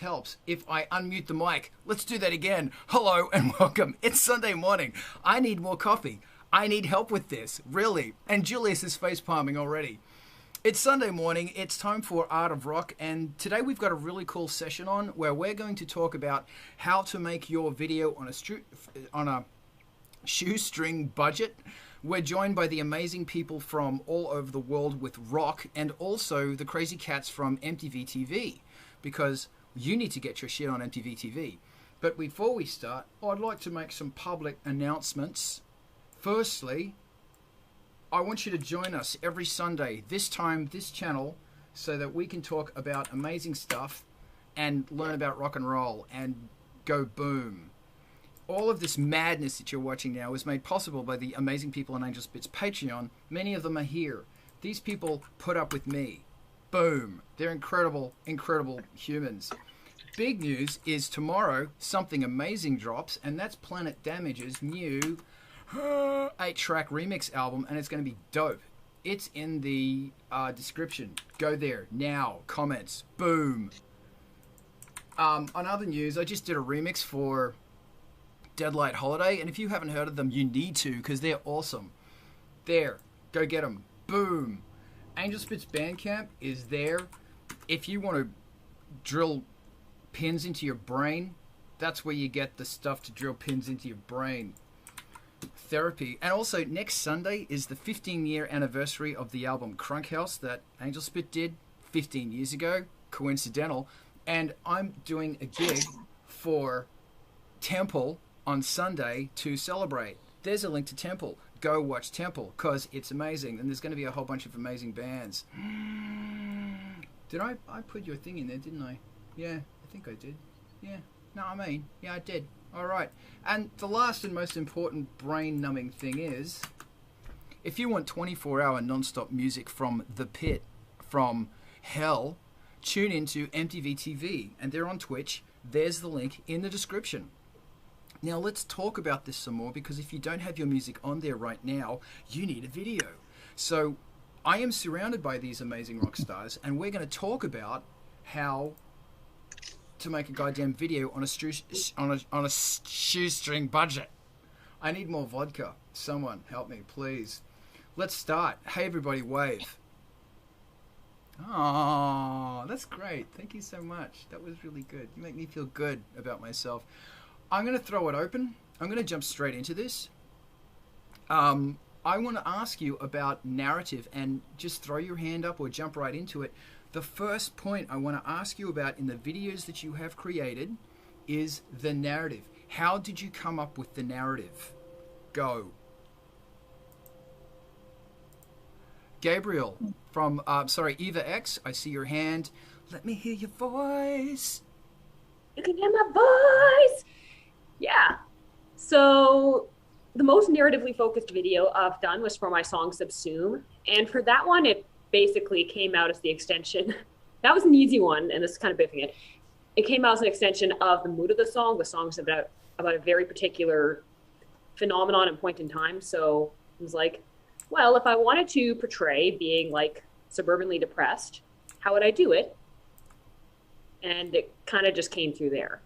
Helps if I unmute the mic. Let's do that again. Hello and welcome. It's Sunday morning. I need more coffee. I need help with this, really. And Julius is face palming already. It's Sunday morning. It's time for Art of Rock, and today we've got a really cool session on where we're going to talk about how to make your video on a shoestring budget. We're joined by the amazing people from all over the world with rock, and also the crazy cats from eMpTyVeeTV, because you need to get your shit on eMpTyVeeTV. But before we start, I'd like to make some public announcements. Firstly, I want you to join us every Sunday, this time, this channel, so that we can talk about amazing stuff and learn about rock and roll and go boom. All of this madness that you're watching now is made possible by the amazing people on Angelspit's Patreon. Many of them are here. These people put up with me. Boom. They're incredible, incredible humans. Big news is tomorrow something amazing drops, and that's PlanetDamage's new 8-track remix album, and it's going to be dope. It's in the description. Go there now. Comments. Boom. On other news, I just did a remix for Deadlight Holiday, and if you haven't heard of them, you need to, because they're awesome. There. Go get them. Boom. Angelspit's Bandcamp is there. If you want to drill pins into your brain, that's where you get the stuff to drill pins into your brain. Therapy. And also, next Sunday is the 15-year anniversary of the album Crunk House that Angelspit did 15 years ago. Coincidental. And I'm doing a gig for Temple on Sunday to celebrate. There's a link to Temple. Go watch Temple, because it's amazing, and there's going to be a whole bunch of amazing bands. Did I put your thing in there, didn't I? Yeah, I think I did. Yeah, no, I did. Alright, and the last and most important brain-numbing thing is, if you want 24-hour non-stop music from the pit, from hell, tune into eMpTyVeeTV, and they're on Twitch. There's the link in the description. Now let's talk about this some more, because if you don't have your music on there right now, you need a video. So I am surrounded by these amazing rock stars, and we're going to talk about how to make a goddamn video on a shoestring budget. I need more vodka. Someone help me, please. Let's start. Hey everybody, wave. Oh, that's great. Thank you so much. That was really good. You make me feel good about myself. I'm going to throw it open. I'm going to jump straight into this. I want to ask you about narrative, and just throw your hand up or jump right into it. The first point I want to ask you about in the videos that you have created is the narrative. How did you come up with the narrative? Go. Gabriel from, Eva X, I see your hand. Let me hear your voice. You can hear my voice. Yeah. So the most narratively focused video I've done was for my song Subsume. And for that one, it basically came out as the extension. That was an easy one, and this is kind of biffing it. It came out as an extension of the mood of the song. The song's about a very particular phenomenon and point in time. So it was like, well, if I wanted to portray being like suburbanly depressed, how would I do it? And it kind of just came through there.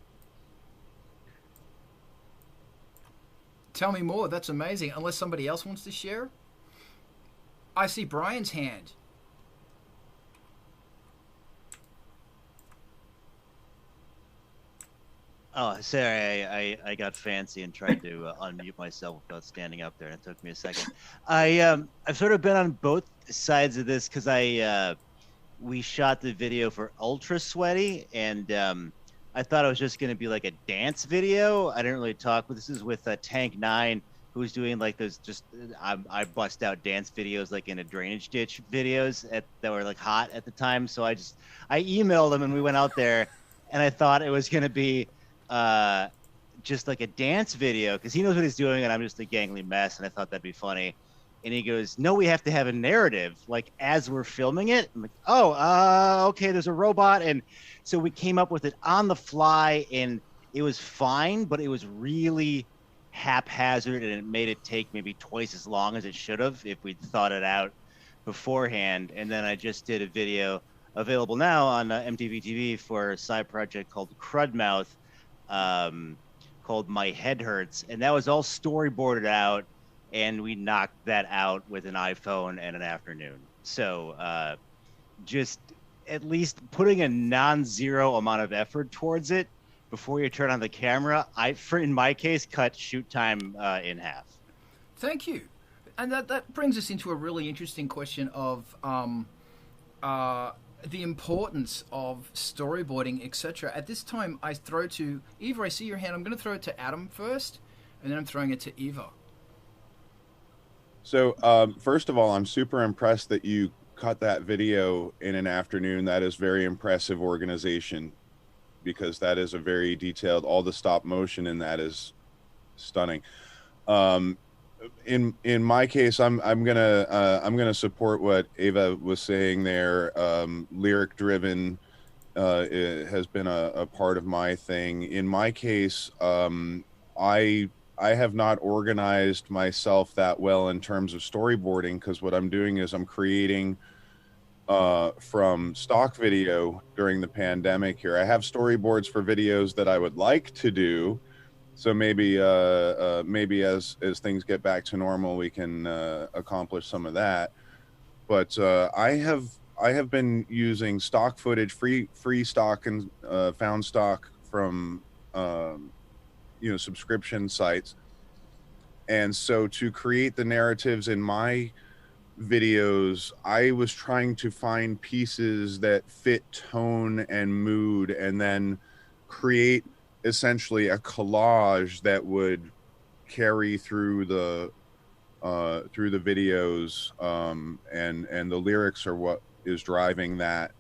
Tell me more. That's amazing. Unless somebody else wants to share. I see Brian's hand. Oh, sorry, I got fancy and tried to unmute myself without standing up there, and it took me a second. I've sort of been on both sides of this, because we shot the video for Ultra Sweaty, and I thought it was just going to be like a dance video. I didn't really talk, but this is with Tank 9, who's doing like those I bust out dance videos like in a drainage ditch videos that were like hot at the time. So I emailed him, and we went out there, and I thought it was going to be just like a dance video, because he knows what he's doing, and I'm just a gangly mess, and I thought that'd be funny. And he goes, no, we have to have a narrative, like, as we're filming it. I'm like, oh, okay, there's a robot. And so we came up with it on the fly, and it was fine, but it was really haphazard, and it made it take maybe twice as long as it should have if we'd thought it out beforehand. And then I just did a video available now on eMpTyVeeTV for a side project called Crudmouth, called My Head Hurts, and that was all storyboarded out, and we knocked that out with an iPhone and an afternoon. So just at least putting a non-zero amount of effort towards it before you turn on the camera, in my case, cut shoot time in half. Thank you. And that brings us into a really interesting question of the importance of storyboarding, etc. At this time, I throw to Eva. I see your hand. I'm going to throw it to Adam first, and then I'm throwing it to Eva. So, first of all, I'm super impressed that you cut that video in an afternoon. That is very impressive organization, because that is a very detailed, all the stop motion in that is stunning. In my case, I'm gonna support what Eva was saying there. Lyric driven has been a part of my thing. In my case, I have not organized myself that well in terms of storyboarding, because what I'm doing is I'm creating from stock video during the pandemic here. I have storyboards for videos that I would like to do. So maybe as things get back to normal, we can accomplish some of that. But I have been using stock footage, free stock and found stock from subscription sites. And so to create the narratives in my videos, I was trying to find pieces that fit tone and mood, and then create essentially a collage that would carry through the videos, and the lyrics are what is driving that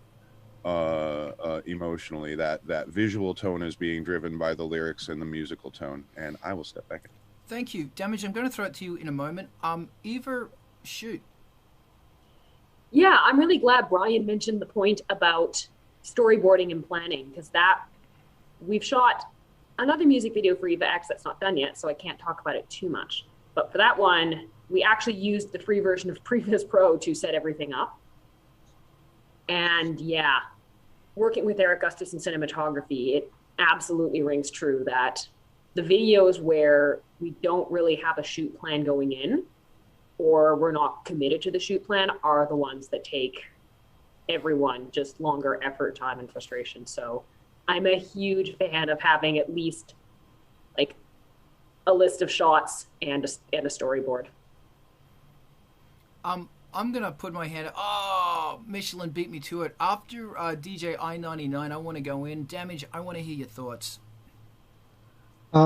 emotionally. That visual tone is being driven by the lyrics and the musical tone. And I will step back. Thank you. Damage, I'm going to throw it to you in a moment. Eva, shoot. Yeah, I'm really glad Brian mentioned the point about storyboarding and planning, because that we've shot another music video for Eva X that's not done yet, so I can't talk about it too much. But for that one, we actually used the free version of Previs Pro to set everything up. And yeah, working with Eric Gustus in cinematography, it absolutely rings true that the videos where we don't really have a shoot plan going in, or we're not committed to the shoot plan, are the ones that take everyone just longer effort, time, and frustration. So I'm a huge fan of having at least like a list of shots and a storyboard. I'm gonna put my hand. Oh, Michelin beat me to it. After DJ I-99, I want to go in. Damage, I want to hear your thoughts.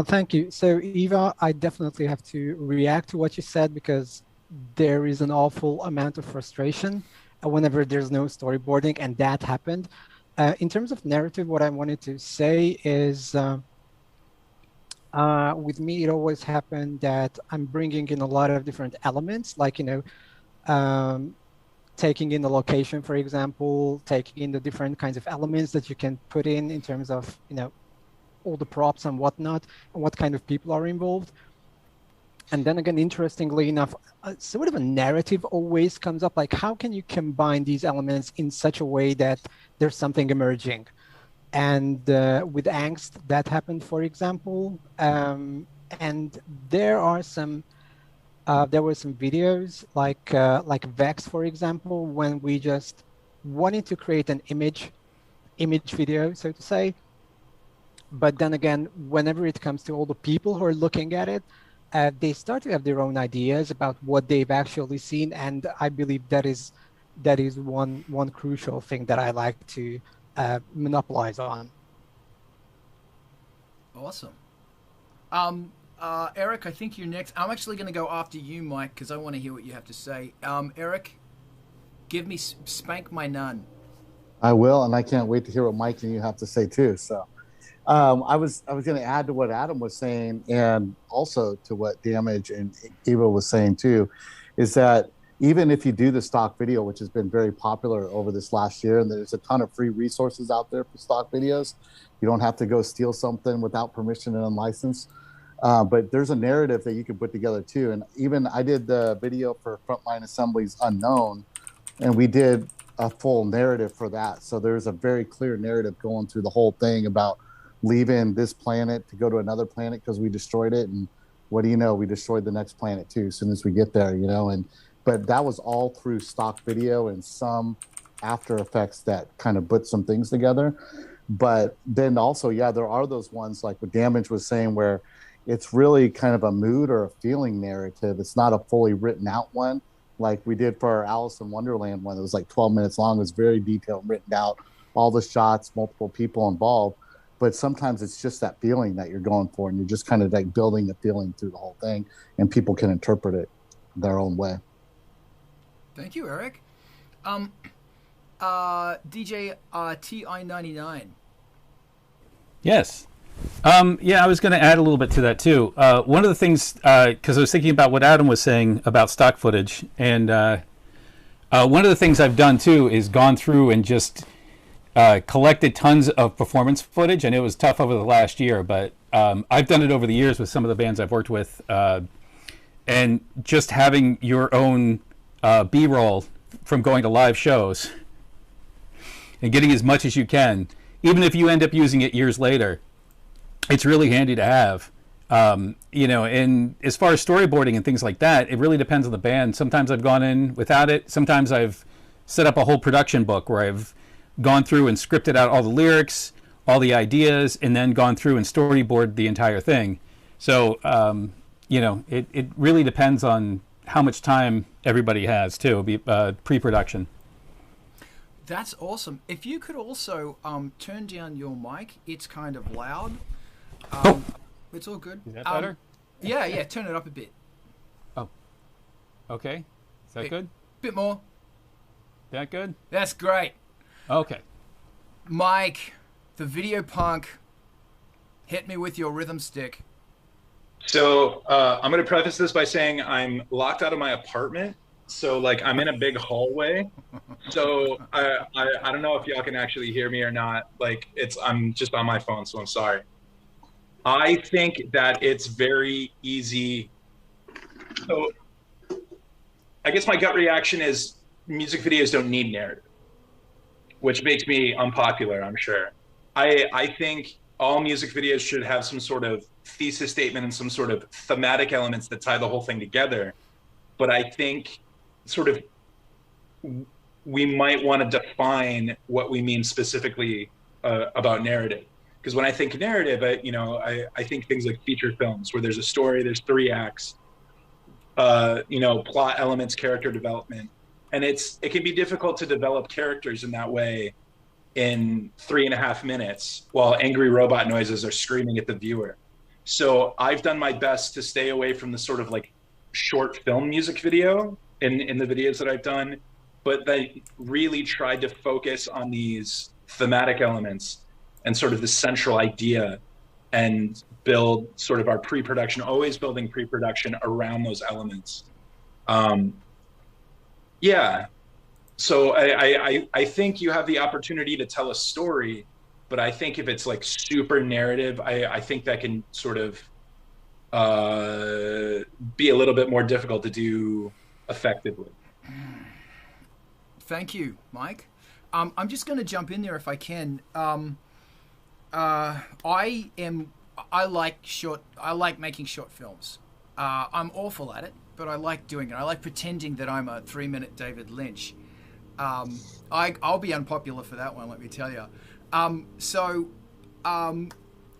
Thank you. So Eva, I definitely have to react to what you said, because there is an awful amount of frustration whenever there's no storyboarding, and that happened. In terms of narrative, what I wanted to say is, with me, it always happened that I'm bringing in a lot of different elements, like, taking in the location, for example, taking in the different kinds of elements that you can put in terms of, all the props and whatnot, and what kind of people are involved. And then again, interestingly enough, sort of a narrative always comes up, like how can you combine these elements in such a way that there's something emerging? And with Angst, that happened, for example. And there were some videos like Vex, for example, when we just wanted to create an image video, so to say. But then again, whenever it comes to all the people who are looking at it, they start to have their own ideas about what they've actually seen, and I believe that is one crucial thing that I like to monopolize on. Awesome. Eric, I think you're next. I'm actually going to go after you, Mike, because I want to hear what you have to say. Eric, give me Spank My Nun. I will, and I can't wait to hear what Mike and you have to say too. So. I was going to add to what Adam was saying, and also to what Damage and Eva was saying too, is that even if you do the stock video, which has been very popular over this last year, and there's a ton of free resources out there for stock videos, you don't have to go steal something without permission and unlicensed. But there's a narrative that you can put together too. And even I did the video for Frontline Assemblies Unknown, and we did a full narrative for that. So there's a very clear narrative going through the whole thing about leaving this planet to go to another planet because we destroyed it, and what do you know, we destroyed the next planet too as soon as we get there, you know. And but that was all through stock video and some After Effects that kind of put some things together. But then also, yeah, there are those ones like what Damage was saying where it's really kind of a mood or a feeling narrative. It's not a fully written out one like we did for our Alice in Wonderland one that was like 12 minutes long. It was very detailed, written out, all the shots, multiple people involved. But sometimes it's just that feeling that you're going for, and you're just kind of like building a feeling through the whole thing, and people can interpret it their own way. Thank you, Eric. DJ TI99. Yes. Yeah, I was going to add a little bit to that too. One of the things, because I was thinking about what Adam was saying about stock footage, and one of the things I've done too is gone through and just collected tons of performance footage, and it was tough over the last year, but I've done it over the years with some of the bands I've worked with, and just having your own B-roll from going to live shows and getting as much as you can, even if you end up using it years later, it's really handy to have. You know, and as far as storyboarding and things like that, it really depends on the band. Sometimes I've gone in without it. Sometimes I've set up a whole production book where I've gone through and scripted out all the lyrics, all the ideas, and then gone through and storyboard the entire thing. So, you know, it really depends on how much time everybody has too, pre-production. That's awesome. If you could also turn down your mic, it's kind of loud. It's all good. Is that better? Yeah, turn it up a bit. Oh, okay. Is that good? Bit more. That good? That's great. Okay. Mike, the Videopunk, hit me with your rhythm stick. So I'm going to preface this by saying I'm locked out of my apartment. So like I'm in a big hallway. So I don't know if y'all can actually hear me or not. Like I'm just on my phone, so I'm sorry. I think that it's very easy. So I guess my gut reaction is music videos don't need narrative, which makes me unpopular, I'm sure. I think all music videos should have some sort of thesis statement and some sort of thematic elements that tie the whole thing together. But I think sort of we might want to define what we mean specifically about narrative. Because when I think narrative, I think things like feature films where there's a story, there's 3 acts, plot elements, character development. And it can be difficult to develop characters in that way in 3.5 minutes while angry robot noises are screaming at the viewer. So I've done my best to stay away from the sort of like short film music video in the videos that I've done, but they really tried to focus on these thematic elements and sort of the central idea and build sort of our pre-production, always building pre-production around those elements. Yeah. So I think you have the opportunity to tell a story, but I think if it's like super narrative, I think that can sort of be a little bit more difficult to do effectively. Thank you, Mike. I'm just going to jump in there if I can. I like making short films. I'm awful at it, but I like doing it. I like pretending that I'm a 3-minute David Lynch. I'll be unpopular for that one, let me tell you.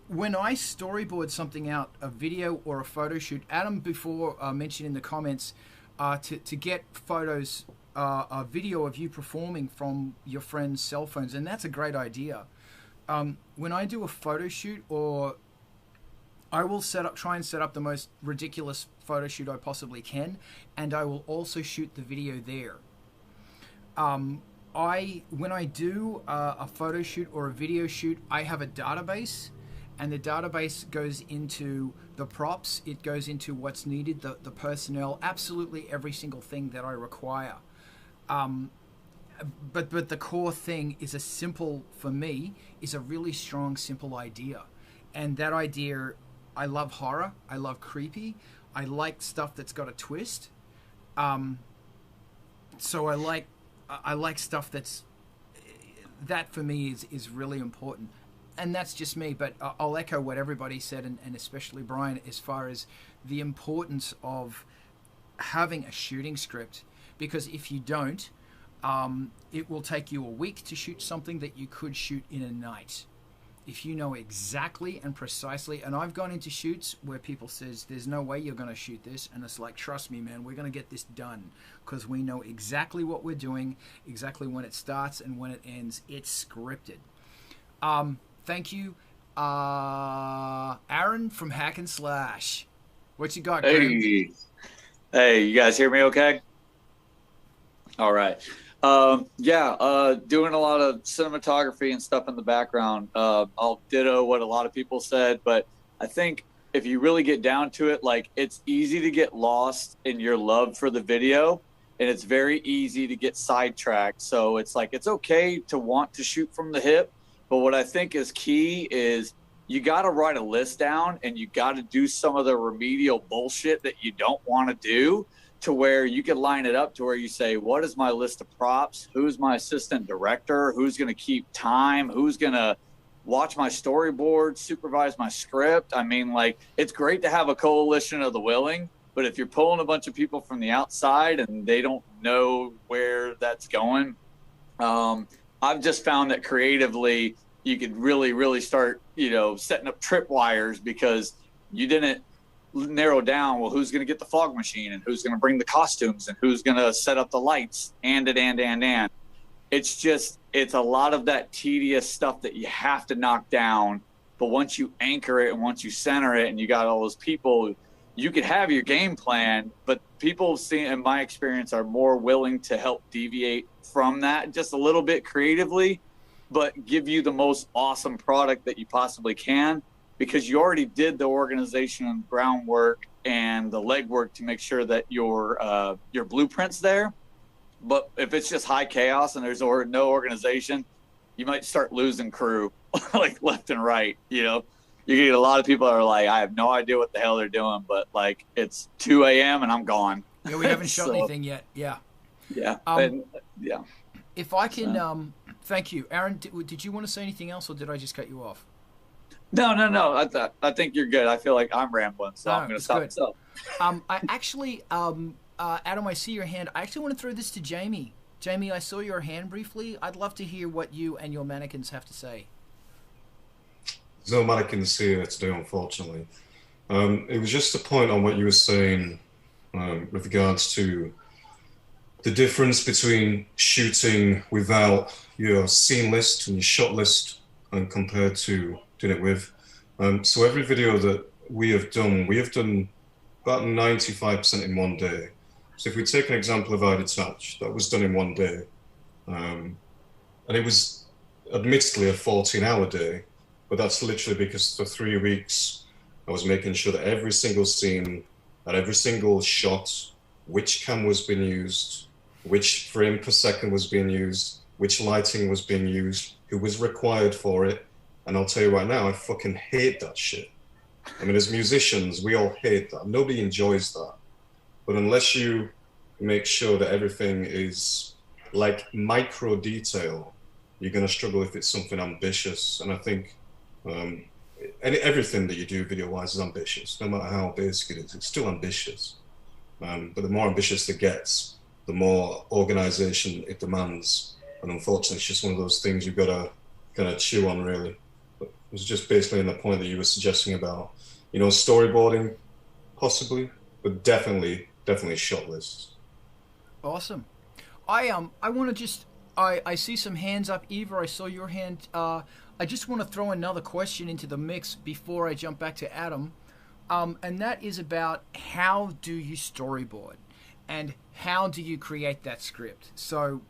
When I storyboard something out, a video or a photo shoot, Adam before mentioned in the comments to get photos, a video of you performing from your friends' cell phones, and that's a great idea. When I do a photo shoot, or I will try and set up the most ridiculous photo shoot I possibly can, and I will also shoot the video there. When I do a photo shoot or a video shoot, I have a database, and the database goes into the props, it goes into what's needed, the personnel, absolutely every single thing that I require. But the core thing is for me, is a really strong, simple idea. And that idea, I love horror, I love creepy, I like stuff that's got a twist. So I like I like stuff that for me is really important. And that's just me, but I'll echo what everybody said, and especially Brian, as far as the importance of having a shooting script, because if you don't, it will take you a week to shoot something that you could shoot in a night. If you know exactly and precisely, and I've gone into shoots where people says, there's no way you're going to shoot this, and it's like, trust me, man, we're going to get this done, because we know exactly what we're doing, exactly when it starts and when it ends. It's scripted. Thank you, Aaron from Hack and Slash. What you got, Graham? Hey, you guys hear me okay? All right. Doing a lot of cinematography and stuff in the background. I'll ditto what a lot of people said, but I think if you really get down to it, like, it's easy to get lost in your love for the video, and it's very easy to get sidetracked. So it's like, it's okay to want to shoot from the hip, but what I think is key is you got to write a list down, and you got to do some of the remedial bullshit that you don't want to do, to where you can line it up to where you say, what is my list of props? Who's my assistant director? Who's going to keep time? Who's going to watch my storyboard, supervise my script? I mean, like, it's great to have a coalition of the willing, but if you're pulling a bunch of people from the outside and they don't know where that's going, I've just found that creatively you could really, really start, setting up tripwires, because you didn't narrow down, well, who's going to get the fog machine, and who's going to bring the costumes, and who's going to set up the lights, and it's a lot of that tedious stuff that you have to knock down. But once you anchor it and once you center it and you got all those people, you could have your game plan, but people, in my experience, are more willing to help deviate from that just a little bit creatively, but give you the most awesome product that you possibly can, because you already did the organization and groundwork and the legwork to make sure that your blueprint's there. But if it's just high chaos and there's no organization, you might start losing crew like left and right. You get a lot of people that are like, I have no idea what the hell they're doing, but like, it's 2 a.m. and I'm gone. Yeah, we haven't shot anything yet. Yeah. Yeah. If I can, thank you, Aaron. Did you want to say anything else, or did I just cut you off? No. I think you're good. I feel like I'm rambling, so I'm going to stop myself. I actually, Adam, I see your hand. I actually want to throw this to Jamie. Jamie, I saw your hand briefly. I'd love to hear what you and your mannequins have to say. There's no mannequins here today, unfortunately. It was just a point on what you were saying with regards to the difference between shooting without your scene list and your shot list and compared to doing it with. So every video that we have done about 95% in one day. So if we take an example of iDetach, that was done in one day. And it was admittedly a 14-hour day, but that's literally because for 3 weeks, I was making sure that every single scene, at every single shot, which cam was being used, which frame per second was being used, which lighting was being used, who was required for it. And I'll tell you right now, I fucking hate that shit. I mean, as musicians, we all hate that. Nobody enjoys that. But unless you make sure that everything is like micro detail, you're going to struggle if it's something ambitious. And I think everything that you do video-wise is ambitious. No matter how basic it is, it's still ambitious. But the more ambitious it gets, the more organization it demands. And unfortunately, it's just one of those things you've got to kind of chew on, really. But it was just basically in the point that you were suggesting about, storyboarding, possibly, but definitely shot lists. Awesome. I want to just, I see some hands up. Eva, I saw your hand. I just want to throw another question into the mix before I jump back to Adam. And that is about, how do you storyboard? And how do you create that script? So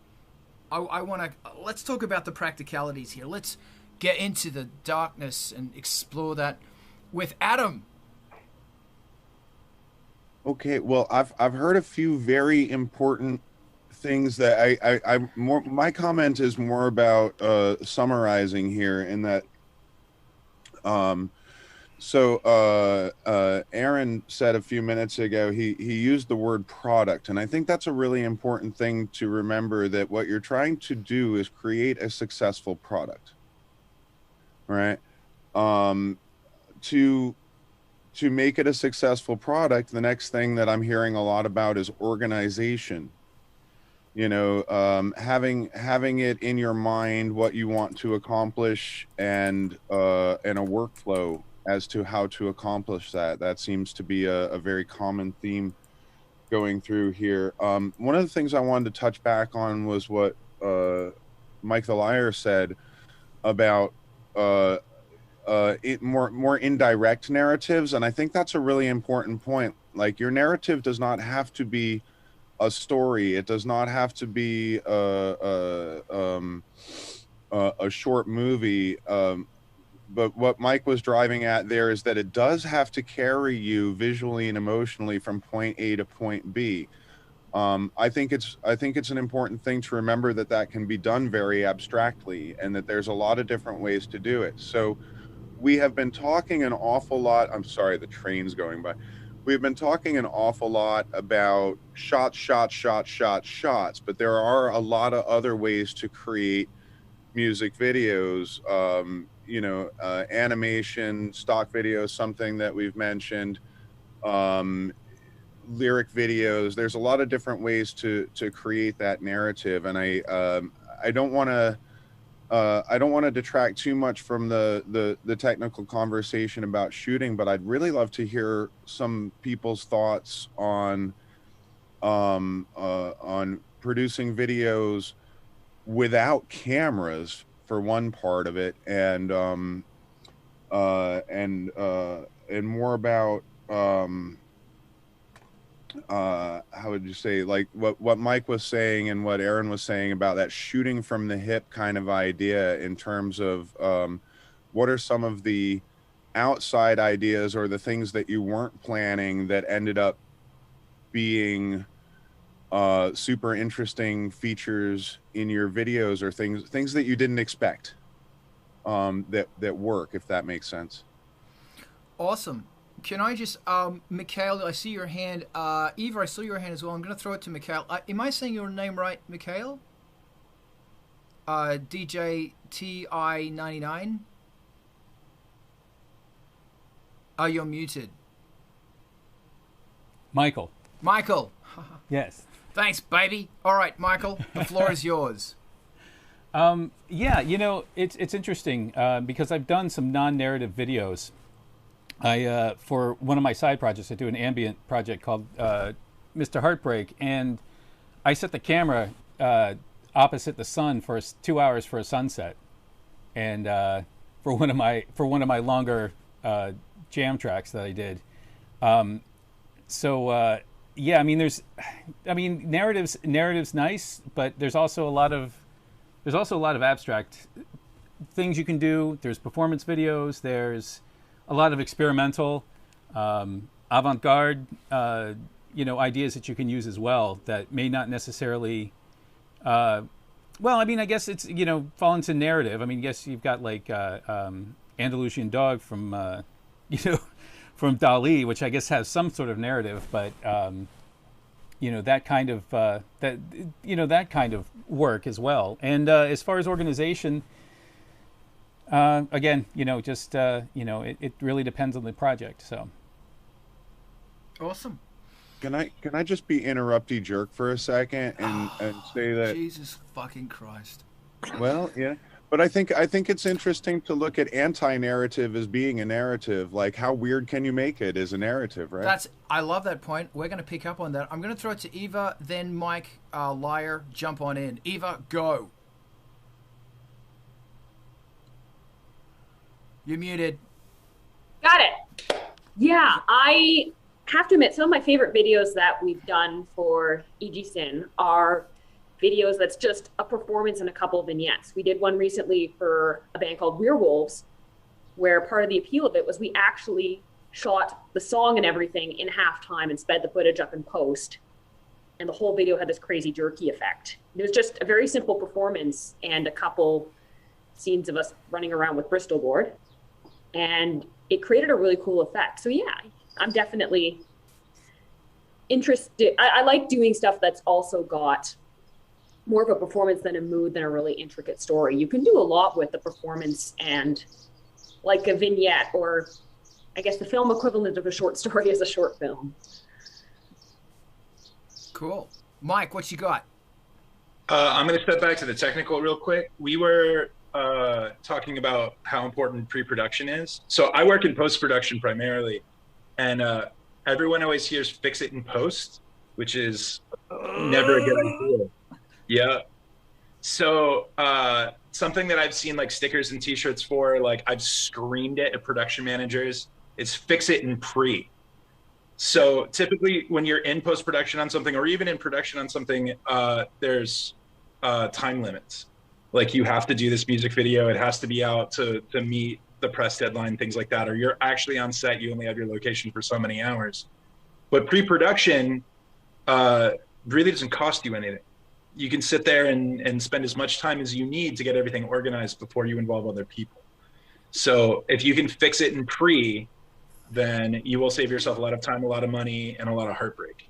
I want to, let's talk about the practicalities here. Let's get into the darkness and explore that with Adam. Okay, well, I've heard a few very important things that my comment is more about summarizing here, in that So Aaron said a few minutes ago, he used the word product. And I think that's a really important thing to remember, that what you're trying to do is create a successful product, right? To make it a successful product, the next thing that I'm hearing a lot about is organization. You know, having it in your mind what you want to accomplish, and a workflow as to how to accomplish that. That seems to be a very common theme going through here. One of the things I wanted to touch back on was what Mike the Liar said about more indirect narratives, and I think that's a really important point. Like, your narrative does not have to be a story. It does not have to be a short movie. But what Mike was driving at there is that it does have to carry you visually and emotionally from point A to point B. I think it's an important thing to remember that can be done very abstractly, and that there's a lot of different ways to do it. So we have been talking an awful lot. I'm sorry, the train's going by. We've been talking an awful lot about shots, but there are a lot of other ways to create music videos. You know, animation, stock videos, something that we've mentioned, lyric videos. There's a lot of different ways to create that narrative, and I don't want to detract too much from the technical conversation about shooting, but I'd really love to hear some people's thoughts on producing videos without cameras, for one part of it, and more about how would you say, like what Mike was saying and what Aaron was saying about that shooting from the hip kind of idea, in terms of what are some of the outside ideas or the things that you weren't planning that ended up being super interesting features in your videos, or things that you didn't expect that work, if that makes sense. Awesome. Can I just, Mikhail, I see your hand. Eva, I saw your hand as well. I'm going to throw it to Mikhail. Am I saying your name right, Mikhail? DJTI99? Oh, you're muted. Michael. Michael. Yes. Thanks, baby. All right, Michael, the floor is yours. Yeah, you know, it's interesting because I've done some non-narrative videos. For one of my side projects, I do an ambient project called Mr. Heartbreak, and I set the camera opposite the sun for 2 hours for a sunset, and for one of my longer jam tracks that I did. Yeah, I mean, narrative's nice, but there's also a lot of abstract things you can do. There's performance videos. There's a lot of experimental, avant-garde, ideas that you can use as well that may not necessarily. Well, I mean, I guess it's fall into narrative. I mean, yes, you've got like Andalusian Dog from from Dali, which I guess has some sort of narrative, but that kind of work as well. And as far as organization, again, it really depends on the project. So awesome. Can I just be interrupty jerk for a second and say that Jesus fucking Christ. Well, yeah. But I think it's interesting to look at anti-narrative as being a narrative. Like, how weird can you make it as a narrative, right? I love that point. We're going to pick up on that. I'm going to throw it to Eva, then Mike, Liar, jump on in. Eva, go. You're muted. Got it. Yeah, I have to admit, some of my favorite videos that we've done for EG Sin are videos that's just a performance and a couple of vignettes. We did one recently for a band called Werewolves, where part of the appeal of it was we actually shot the song and everything in halftime and sped the footage up in post. And the whole video had this crazy jerky effect. It was just a very simple performance and a couple scenes of us running around with Bristol board. and it created a really cool effect. So yeah, I'm definitely interested. I like doing stuff that's also got more of a performance than a mood than a really intricate story. You can do a lot with the performance and like a vignette, or I guess the film equivalent of a short story is a short film. Cool. Mike, what you got? I'm going to step back to the technical real quick. We were talking about how important pre-production is. So I work in post-production primarily, and everyone always hears fix it in post, which is never a good idea. Yeah. So something that I've seen like stickers and t-shirts for, like I've screamed it at production managers, is fix it in pre. So typically when you're in post-production on something, or even in production on something, there's time limits. Like you have to do this music video, it has to be out to meet the press deadline, things like that, or you're actually on set, you only have your location for so many hours. But pre-production really doesn't cost you anything. You can sit there and spend as much time as you need to get everything organized before you involve other people. So if you can fix it in pre, then you will save yourself a lot of time, a lot of money, and a lot of heartbreak.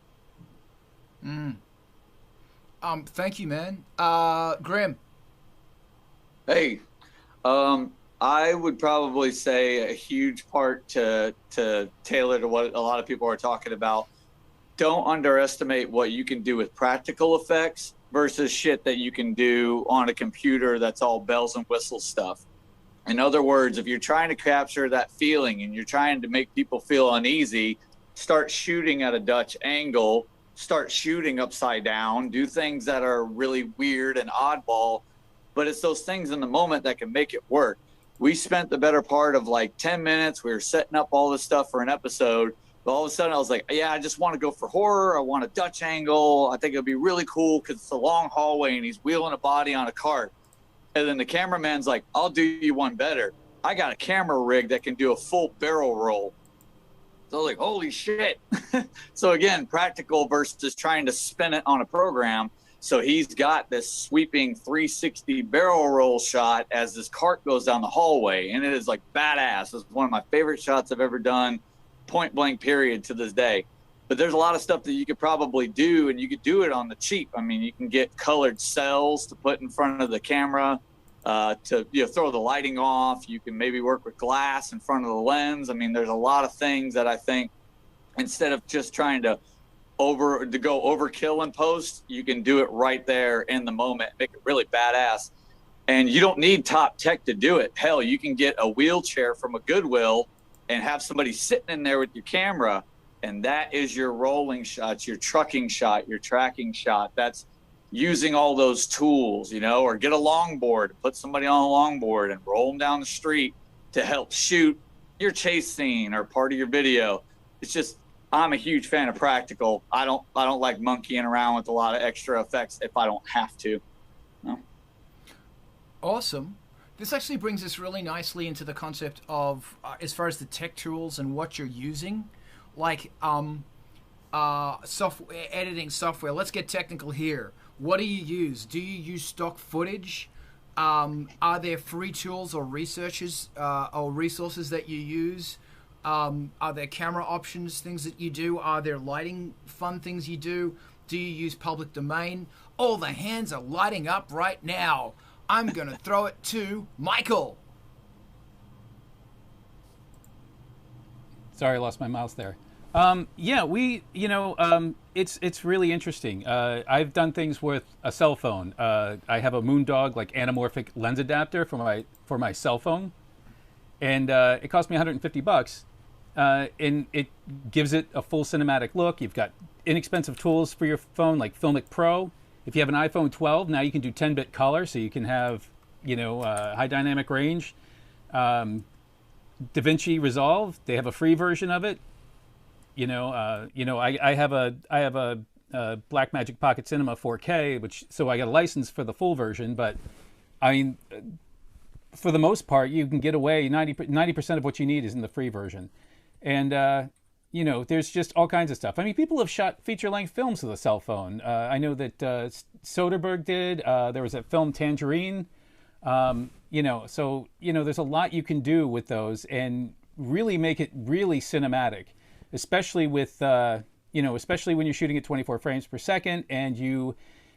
Thank you, man. Grim. Hey, I would probably say a huge part to tailor to what a lot of people are talking about. Don't underestimate what you can do with practical effects versus shit that you can do on a computer that's all bells and whistles stuff. In other words, if you're trying to capture that feeling and you're trying to make people feel uneasy, start shooting at a Dutch angle, start shooting upside down, do things that are really weird and oddball, but it's those things in the moment that can make it work. We spent the better part of like 10 minutes. We were setting up all this stuff for an episode. But all of a sudden I was like, yeah, I just want to go for horror. I want a Dutch angle. I think it'd be really cool because it's a long hallway and he's wheeling a body on a cart. And then the cameraman's like, I'll do you one better. I got a camera rig that can do a full barrel roll. So I was like, holy shit. So again, practical versus trying to spin it on a program. So he's got this sweeping 360 barrel roll shot as this cart goes down the hallway. And it is like badass. It's one of my favorite shots I've ever done, point blank period, to this day. But there's a lot of stuff that you could probably do, and you could do it on the cheap. I mean, you can get colored cells to put in front of the camera to throw the lighting off. You can maybe work with glass in front of the lens. I mean, there's a lot of things that I think, instead of just trying to go overkill in post, you can do it right there in the moment, make it really badass. And you don't need top tech to do it. Hell, you can get a wheelchair from a Goodwill and have somebody sitting in there with your camera, and that is your rolling shots, your trucking shot, your tracking shot. That's using all those tools, or get a longboard, put somebody on a longboard and roll them down the street to help shoot your chase scene or part of your video. It's just, I'm a huge fan of practical. I don't like monkeying around with a lot of extra effects if I don't have to. No. Awesome. This actually brings us really nicely into the concept of, as far as the tech tools and what you're using, like software, editing software. Let's get technical here. What do you use? Do you use stock footage? Are there free tools or resources that you use? Are there camera options, things that you do? Are there lighting fun things you do? Do you use public domain? All the hands are lighting up right now. I'm going to throw it to Michael. Sorry, I lost my mouse there. It's really interesting. I've done things with a cell phone. I have a Moondog like anamorphic lens adapter for my cell phone, and it cost me $150. And it gives it a full cinematic look. You've got inexpensive tools for your phone like Filmic Pro. If you have an iPhone 12, now you can do 10-bit color, so you can have high dynamic range. DaVinci Resolve, they have a free version of it. I have a Blackmagic Pocket Cinema 4K, so I got a license for the full version. But I mean, for the most part, you can get away 90% of what you need is in the free version, and there's just all kinds of stuff. I mean, people have shot feature-length films with a cell phone. I know that Soderbergh did. There was that film Tangerine. You know, so, you know, there's a lot you can do with those and really make it really cinematic, especially with, you know, especially when you're shooting at 24 frames per second and you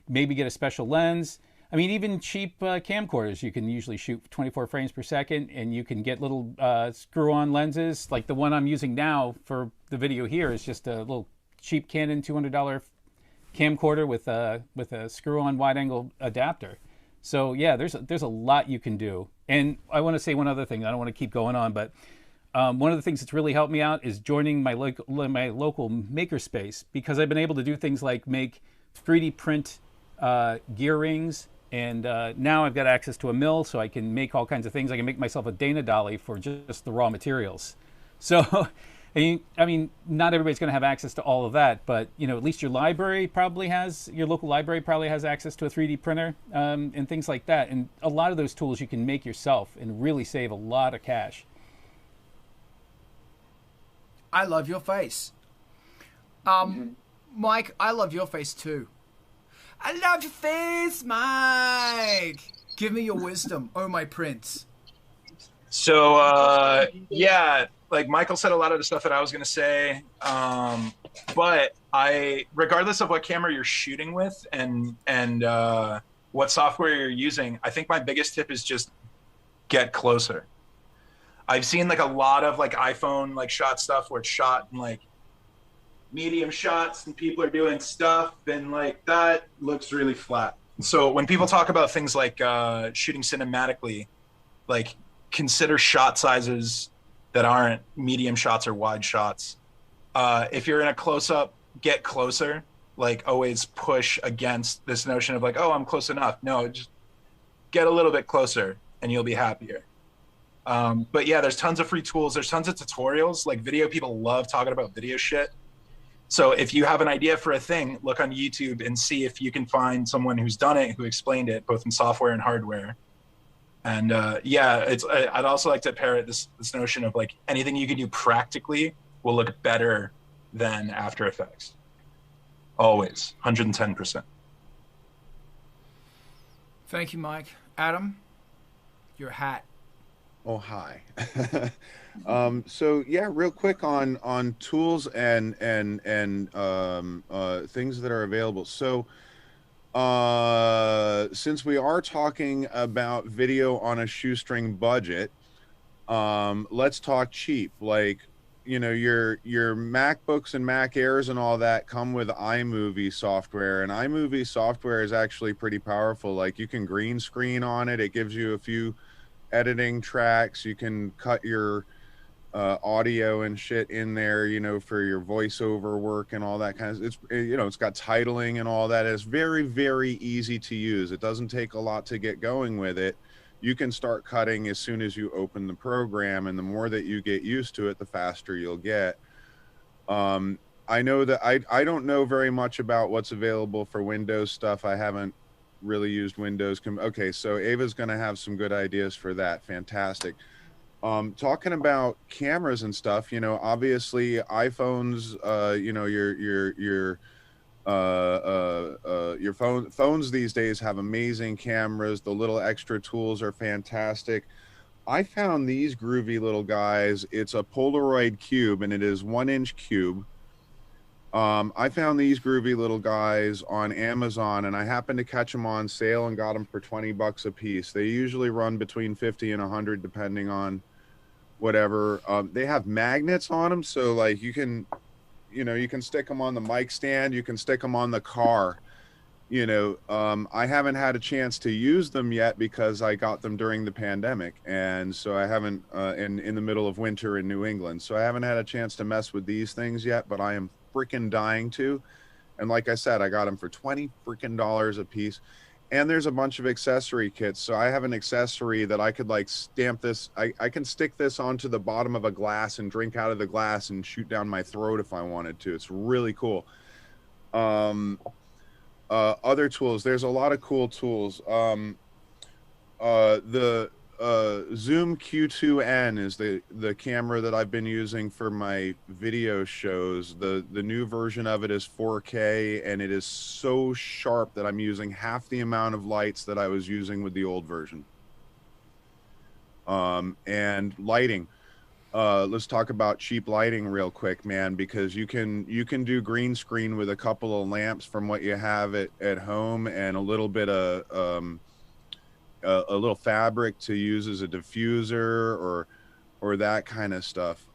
maybe get a special lens. I mean, even cheap camcorders, you can usually shoot 24 frames per second, and you can get little screw-on lenses. Like the one I'm using now for the video here is just a little cheap Canon $200 camcorder with a screw-on wide-angle adapter. So yeah, there's a lot you can do. And I want to say one other thing. I don't want to keep going on, but one of the things that's really helped me out is joining my local makerspace, because I've been able to do things like make 3D print gear rings. And now I've got access to a mill, so I can make all kinds of things. I can make myself a Dana dolly for just the raw materials. So, I mean, not everybody's going to have access to all of that, but you know, at least your local library probably has access to a 3D printer and things like that. And a lot of those tools you can make yourself and really save a lot of cash. I love your face. Mike, I love your face too. I love your face, Mike. Give me your wisdom, oh my prince. So, yeah, like Michael said a lot of the stuff that I was going to say. But regardless of what camera you're shooting with and what software you're using, I think my biggest tip is just get closer. I've seen like a lot of like iPhone like shot stuff where it's shot in like medium shots and people are doing stuff and like that looks really flat. So when people talk about things like shooting cinematically, like consider shot sizes that aren't medium shots or wide shots. If you're in a close-up, get closer. Like always push against this notion of like, oh, I'm close enough. No, just get a little bit closer and you'll be happier. But yeah, there's tons of free tools. There's tons of tutorials. Like video people love talking about video shit. So if you have an idea for a thing, look on YouTube and see if you can find someone who's done it, who explained it, both in software and hardware. And yeah, I'd also like to parrot this notion of like anything you can do practically will look better than After Effects. Always, 110%. Thank you, Mike. Adam, your hat. Oh, hi. So yeah, real quick on tools and things that are available. So since we are talking about video on a shoestring budget, let's talk cheap. Like, you know, your MacBooks and Mac Airs and all that come with iMovie software, and iMovie software is actually pretty powerful. Like you can green screen on it. It gives you a few editing tracks. You can cut your audio and shit in there, you know, for your voiceover work and all that kind of, it's, you know, it's got titling and all that. It's very, very easy to use. It doesn't take a lot to get going with it. You can start cutting as soon as you open the program, and the more that you get used to it, the faster you'll get. I know that I don't know very much about what's available for Windows stuff. I haven't really used Windows. Okay, so Eva's going to have some good ideas for that. Fantastic. Talking about cameras and stuff, you know, obviously iPhones, you know, your phones these days have amazing cameras. The little extra tools are fantastic. I found these groovy little guys. It's a Polaroid cube, and it is 1-inch cube. I found these groovy little guys on Amazon, and I happened to catch them on sale and got them for $20 a piece. They usually run between 50 and 100 depending on whatever. They have magnets on them, so like you can, you know, you can stick them on the mic stand, you can stick them on the car. You know, I haven't had a chance to use them yet because I got them during the pandemic, and so I haven't in the middle of winter in New England, so I haven't had a chance to mess with these things yet, but I am freaking dying to. And like I said, I got them for $20 freaking a piece. And there's a bunch of accessory kits. So I have an accessory that I could like stamp this. I can stick this onto the bottom of a glass and drink out of the glass and shoot down my throat if I wanted to. It's really cool. Other tools, there's a lot of cool tools. The Zoom Q2N is the camera that I've been using for my video shows. The new version of it is 4K, and it is so sharp that I'm using half the amount of lights that I was using with the old version. And lighting. Let's talk about cheap lighting real quick, man, because you can do green screen with a couple of lamps from what you have at home and a little bit of a little fabric to use as a diffuser or that kind of stuff.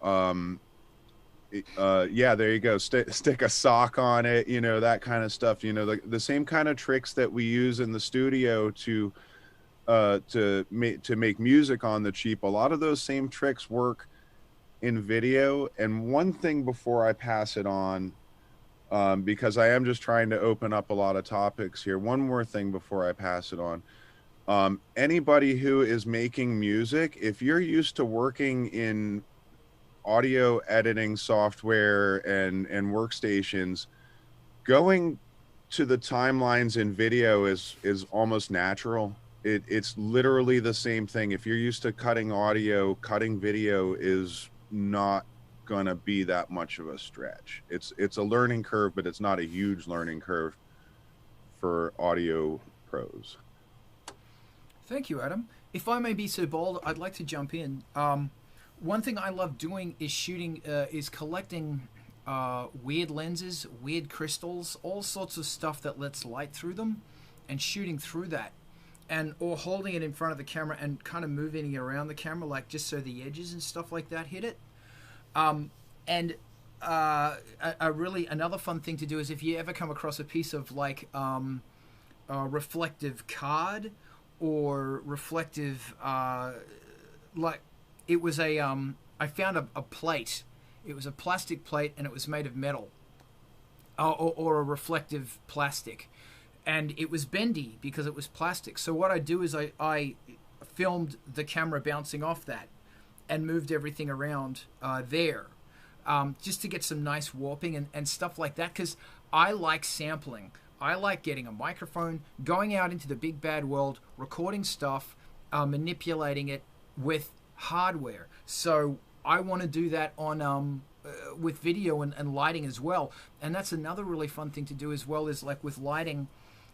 Yeah, there you go. Stick a sock on it, you know, that kind of stuff. You know, the same kind of tricks that we use in the studio to make music on the cheap. A lot of those same tricks work in video. And one thing before I pass it on, because I am just trying to open up a lot of topics here. One more thing before I pass it on. Anybody who is making music, if you're used to working in audio editing software and workstations, going to the timelines in video is almost natural. It's literally the same thing. If you're used to cutting audio, cutting video is not gonna be that much of a stretch. It's a learning curve, but it's not a huge learning curve for audio pros. Thank you, Adam. If I may be so bold, I'd like to jump in. One thing I love doing is collecting weird lenses, weird crystals, all sorts of stuff that lets light through them, and shooting through that, or holding it in front of the camera and kind of moving it around the camera, like just so the edges and stuff like that hit it. Another fun thing to do is if you ever come across a piece of like a reflective card or reflective like it was I found a plate. It was a plastic plate and it was made of metal or a reflective plastic, and it was bendy because it was plastic. So what I do is I filmed the camera bouncing off that and moved everything around there just to get some nice warping and stuff like that, because I like sampling. I like getting a microphone, going out into the big bad world, recording stuff, manipulating it with hardware. So I want to do that on with video and lighting as well. And that's another really fun thing to do as well, is like with lighting,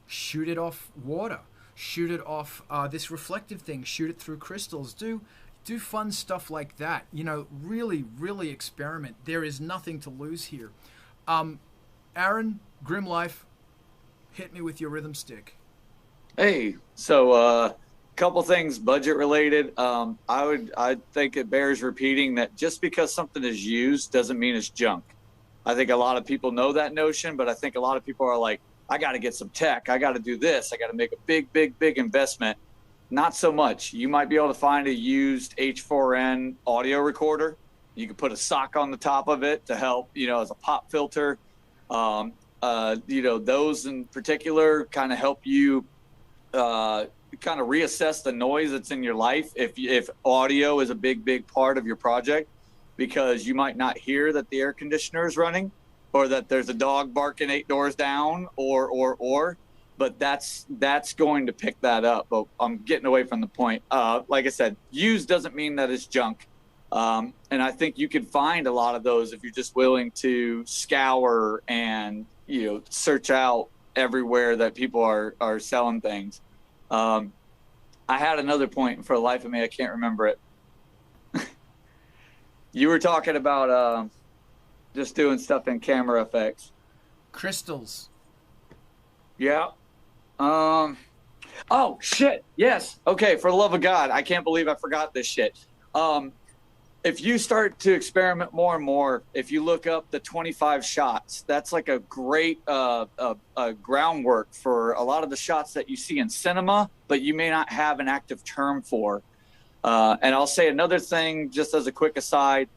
shoot it off water, shoot it off this reflective thing, shoot it through crystals, do fun stuff like that. You know, really, really experiment. There is nothing to lose here. Aaron, Grim Life, hit me with your rhythm stick. Hey, so couple things budget related. I think it bears repeating that just because something is used doesn't mean it's junk. I think a lot of people know that notion, but I think a lot of people are like, I got to get some tech, I got to do this, I got to make a big investment. Not so much. You might be able to find a used H4n audio recorder. You can put a sock on the top of it to help, you know, as a pop filter. You know, those in particular kind of help you kind of reassess the noise that's in your life if audio is a big part of your project, because you might not hear that the air conditioner is running or that there's a dog barking 8 doors down but that's going to pick that up. But I'm getting away from the point. Like I said, used doesn't mean that it's junk. And I think you can find a lot of those if you're just willing to scour and, you know, search out everywhere that people are selling things. I had another point, and for the life of me, I can't remember it. You were talking about just doing stuff in camera effects. Crystals. Yeah. Oh, shit. Yes. Okay, for the love of God, I can't believe I forgot this shit. If you start to experiment more and more, if you look up the 25 shots, that's like a great groundwork for a lot of the shots that you see in cinema, but you may not have an active term for. And I'll say another thing, just as a quick aside,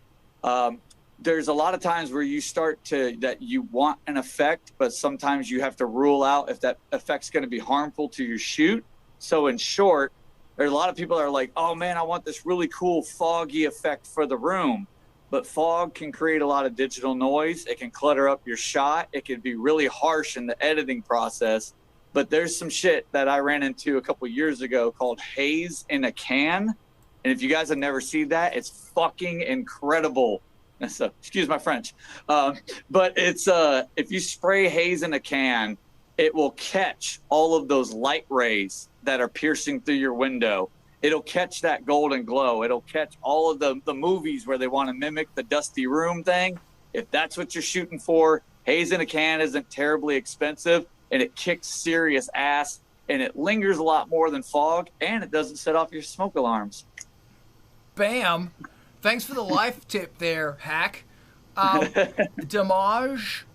there's a lot of times where you start that you want an effect, but sometimes you have to rule out if that effect's going to be harmful to your shoot. So in short, there's a lot of people that are like, oh man, I want this really cool foggy effect for the room. But fog can create a lot of digital noise. It can clutter up your shot. It can be really harsh in the editing process. But there's some shit that I ran into a couple years ago called haze in a can. And if you guys have never seen that, it's fucking incredible. So, excuse my French. But it's if you spray haze in a can, it will catch all of those light rays that are piercing through your window. it'll catch that golden glow. It'll catch all of the movies where they want to mimic the dusty room thing. If that's what you're shooting for, haze in a can isn't terribly expensive, and it kicks serious ass, and it lingers a lot more than fog, and it doesn't set off your smoke alarms. Bam. Thanks for the life tip there, Hack. Damage.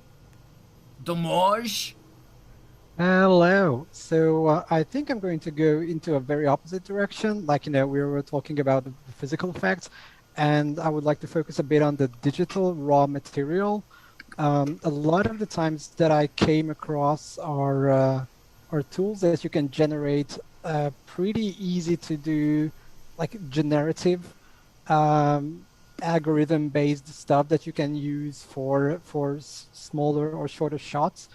Hello. So I think I'm going to go into a very opposite direction. Like, we were talking about the physical effects, and I would like to focus a bit on the digital raw material. A lot of the times that I came across are tools that you can generate pretty easy to do, like generative algorithm-based stuff that you can use for smaller or shorter shots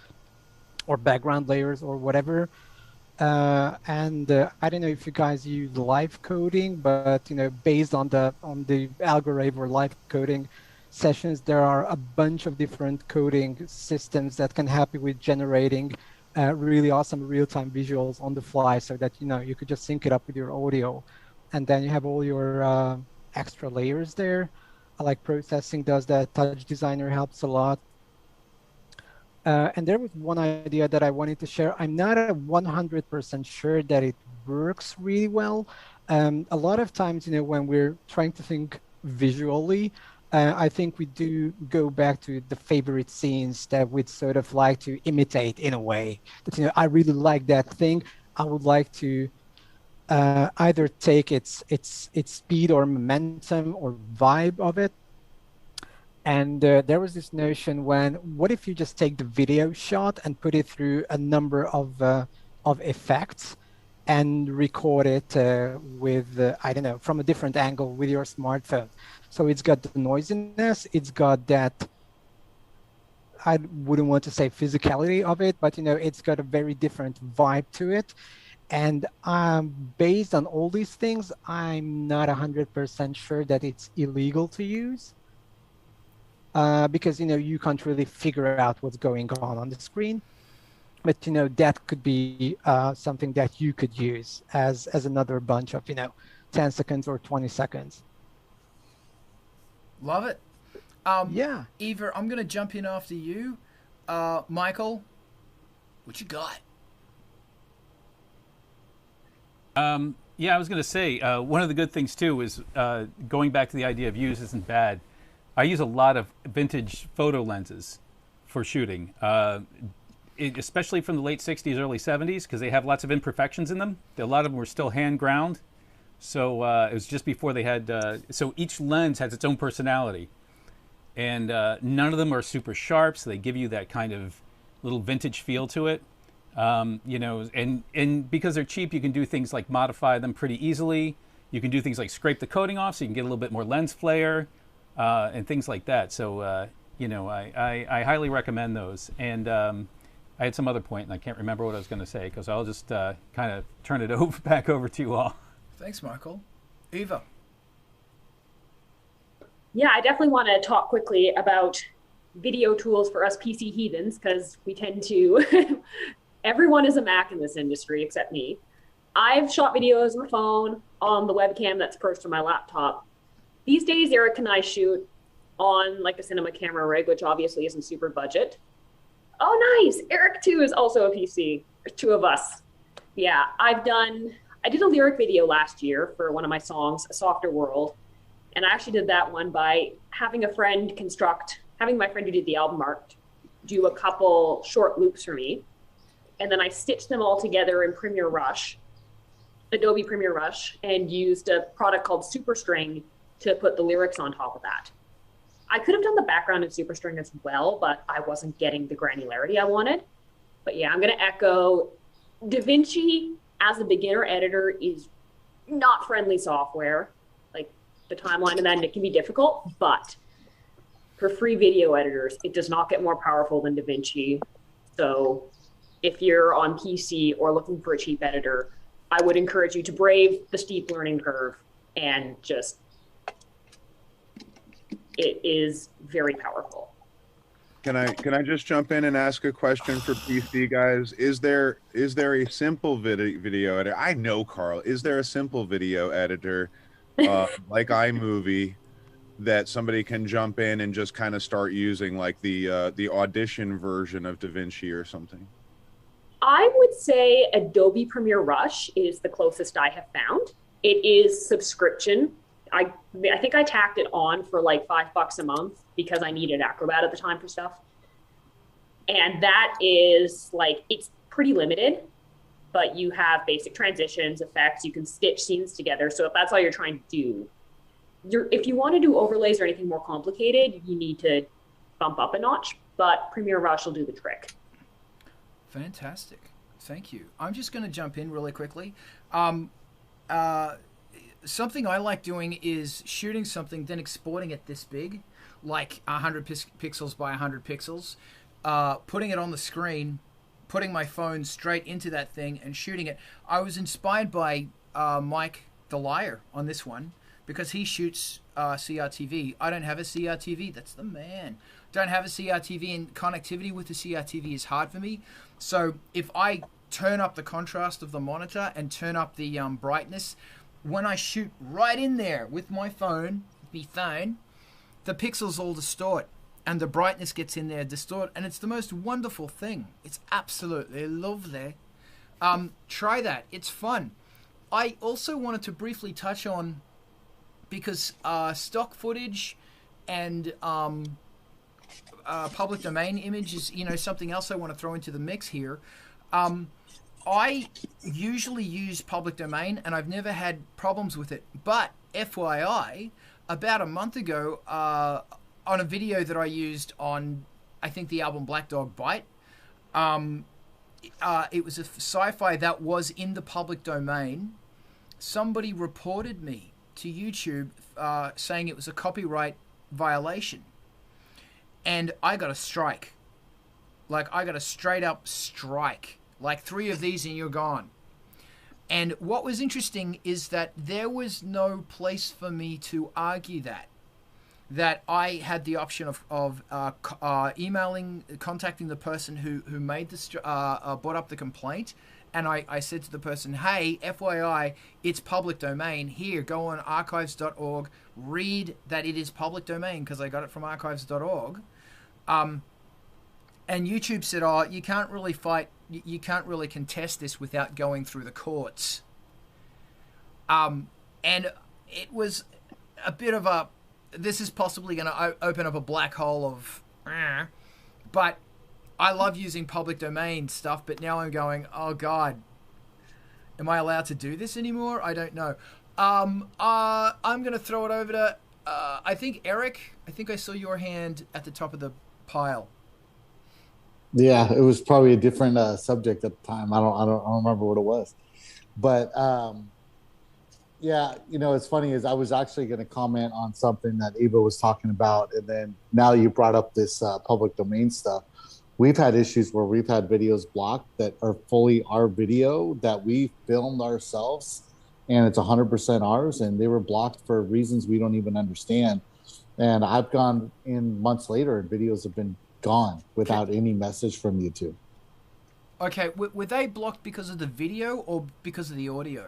or background layers or whatever. And I don't know if you guys use live coding, but based on the algorithm or live coding sessions, there are a bunch of different coding systems that can help you with generating really awesome real-time visuals on the fly, so that you could just sync it up with your audio, and then you have all your extra layers there. Like processing does that. Touch Designer helps a lot. And there was one idea that I wanted to share. I'm not 100% sure that it works really well. A lot of times, when we're trying to think visually, I think we do go back to the favorite scenes that we'd sort of like to imitate in a way. That, I really like that thing. I would like to either take its speed or momentum or vibe of it. And there was this notion what if you just take the video shot and put it through a number of effects and record it with, I don't know, from a different angle with your smartphone. So it's got the noisiness, it's got that, I wouldn't want to say physicality of it, but it's got a very different vibe to it. And based on all these things, I'm not 100% sure that it's illegal to use. Because you can't really figure out what's going on the screen, but that could be something that you could use as another bunch of 10 seconds or 20 seconds. Love it. Yeah, Eva, I'm gonna jump in after you. Michael, what you got? Yeah, I was gonna say one of the good things too is going back to the idea of use isn't bad. I use a lot of vintage photo lenses for shooting, especially from the late 60s, early 70s, because they have lots of imperfections in them. A lot of them were still hand ground. So it was just before they had, so each lens has its own personality. And none of them are super sharp, so they give you that kind of little vintage feel to it. And because they're cheap, you can do things like modify them pretty easily. You can do things like scrape the coating off so you can get a little bit more lens flare. And things like that. So, I highly recommend those. And I had some other point, and I can't remember what I was going to say, because I'll just kind of turn it back over to you all. Thanks, Michael. Eva. Yeah, I definitely want to talk quickly about video tools for us PC heathens, because we tend to, everyone is a Mac in this industry except me. I've shot videos on the phone, on the webcam that's perched to my laptop. These days, Eric and I shoot on like a cinema camera rig, which obviously isn't super budget. Oh, nice. Eric too is also a PC. There's two of us. Yeah, I did a lyric video last year for one of my songs, A Softer World. And I actually did that one by having my friend who did the album art do a couple short loops for me. And then I stitched them all together in Adobe Premiere Rush, and used a product called Superstring to put the lyrics on top of that. I could have done the background in Superstring as well, but I wasn't getting the granularity I wanted. But yeah, I'm going to echo DaVinci as a beginner editor is not friendly software. Like the timeline of that, and it can be difficult, but for free video editors, it does not get more powerful than DaVinci. So if you're on PC or looking for a cheap editor, I would encourage you to brave the steep learning curve and just, it is very powerful. Can I just jump in and ask a question for PC guys? Is there a simple video editor? I know, Carl. Is there a simple video editor like iMovie that somebody can jump in and just kind of start using, like the Audition version of DaVinci or something? I would say Adobe Premiere Rush is the closest I have found. It is subscription. I think I tacked it on for like $5 a month because I needed Acrobat at the time for stuff. And that is like, it's pretty limited, but you have basic transitions, effects, you can stitch scenes together. So if that's all you're trying to do, if you want to do overlays or anything more complicated, you need to bump up a notch, but Premiere Rush will do the trick. Fantastic. Thank you. I'm just going to jump in really quickly. Something I like doing is shooting something, then exporting it this big, like 100 pixels by 100 pixels, putting it on the screen, putting my phone straight into that thing and shooting it. I was inspired by Mike the Liar on this one because he shoots CRTV. I don't have a CRTV. That's the man. Don't have a CRTV, and connectivity with the CRTV is hard for me. So if I turn up the contrast of the monitor and turn up the brightness, when I shoot right in there with my phone, the pixels all distort and the brightness gets in there, distort, and it's the most wonderful thing. It's absolutely lovely. Try that. It's fun. I also wanted to briefly touch on, because stock footage and public domain image is, something else I want to throw into the mix here. I usually use public domain, and I've never had problems with it. But FYI, about a month ago, on a video that I used on, I think, the album Black Dog Bite, it was a sci-fi that was in the public domain. Somebody reported me to YouTube saying it was a copyright violation. And I got a strike. Like, I got a straight-up strike. Like 3 of these and you're gone. And what was interesting is that there was no place for me to argue that I had the option of emailing, contacting the person who made the brought up the complaint, and I said to the person, hey, FYI, it's public domain. Here, go on archives.org, read that it is public domain, because I got it from archives.org. And YouTube said, oh, you can't really contest this without going through the courts. And it was a bit of a, this is possibly going to open up a black hole of, but I love using public domain stuff, but now I'm going, oh God, am I allowed to do this anymore? I don't know. I'm going to throw it over to, I think Eric, I think I saw your hand at the top of the pile. Yeah, it was probably a different subject at the time. I don't remember what it was, but yeah, it's funny is I was actually going to comment on something that Eva was talking about, and then now you brought up this public domain stuff. We've had issues where we've had videos blocked that are fully our video that we filmed ourselves, and it's 100% ours, and they were blocked for reasons we don't even understand. And I've gone in months later, and videos have been gone without any message from YouTube. Okay, were they blocked because of the video or because of the audio?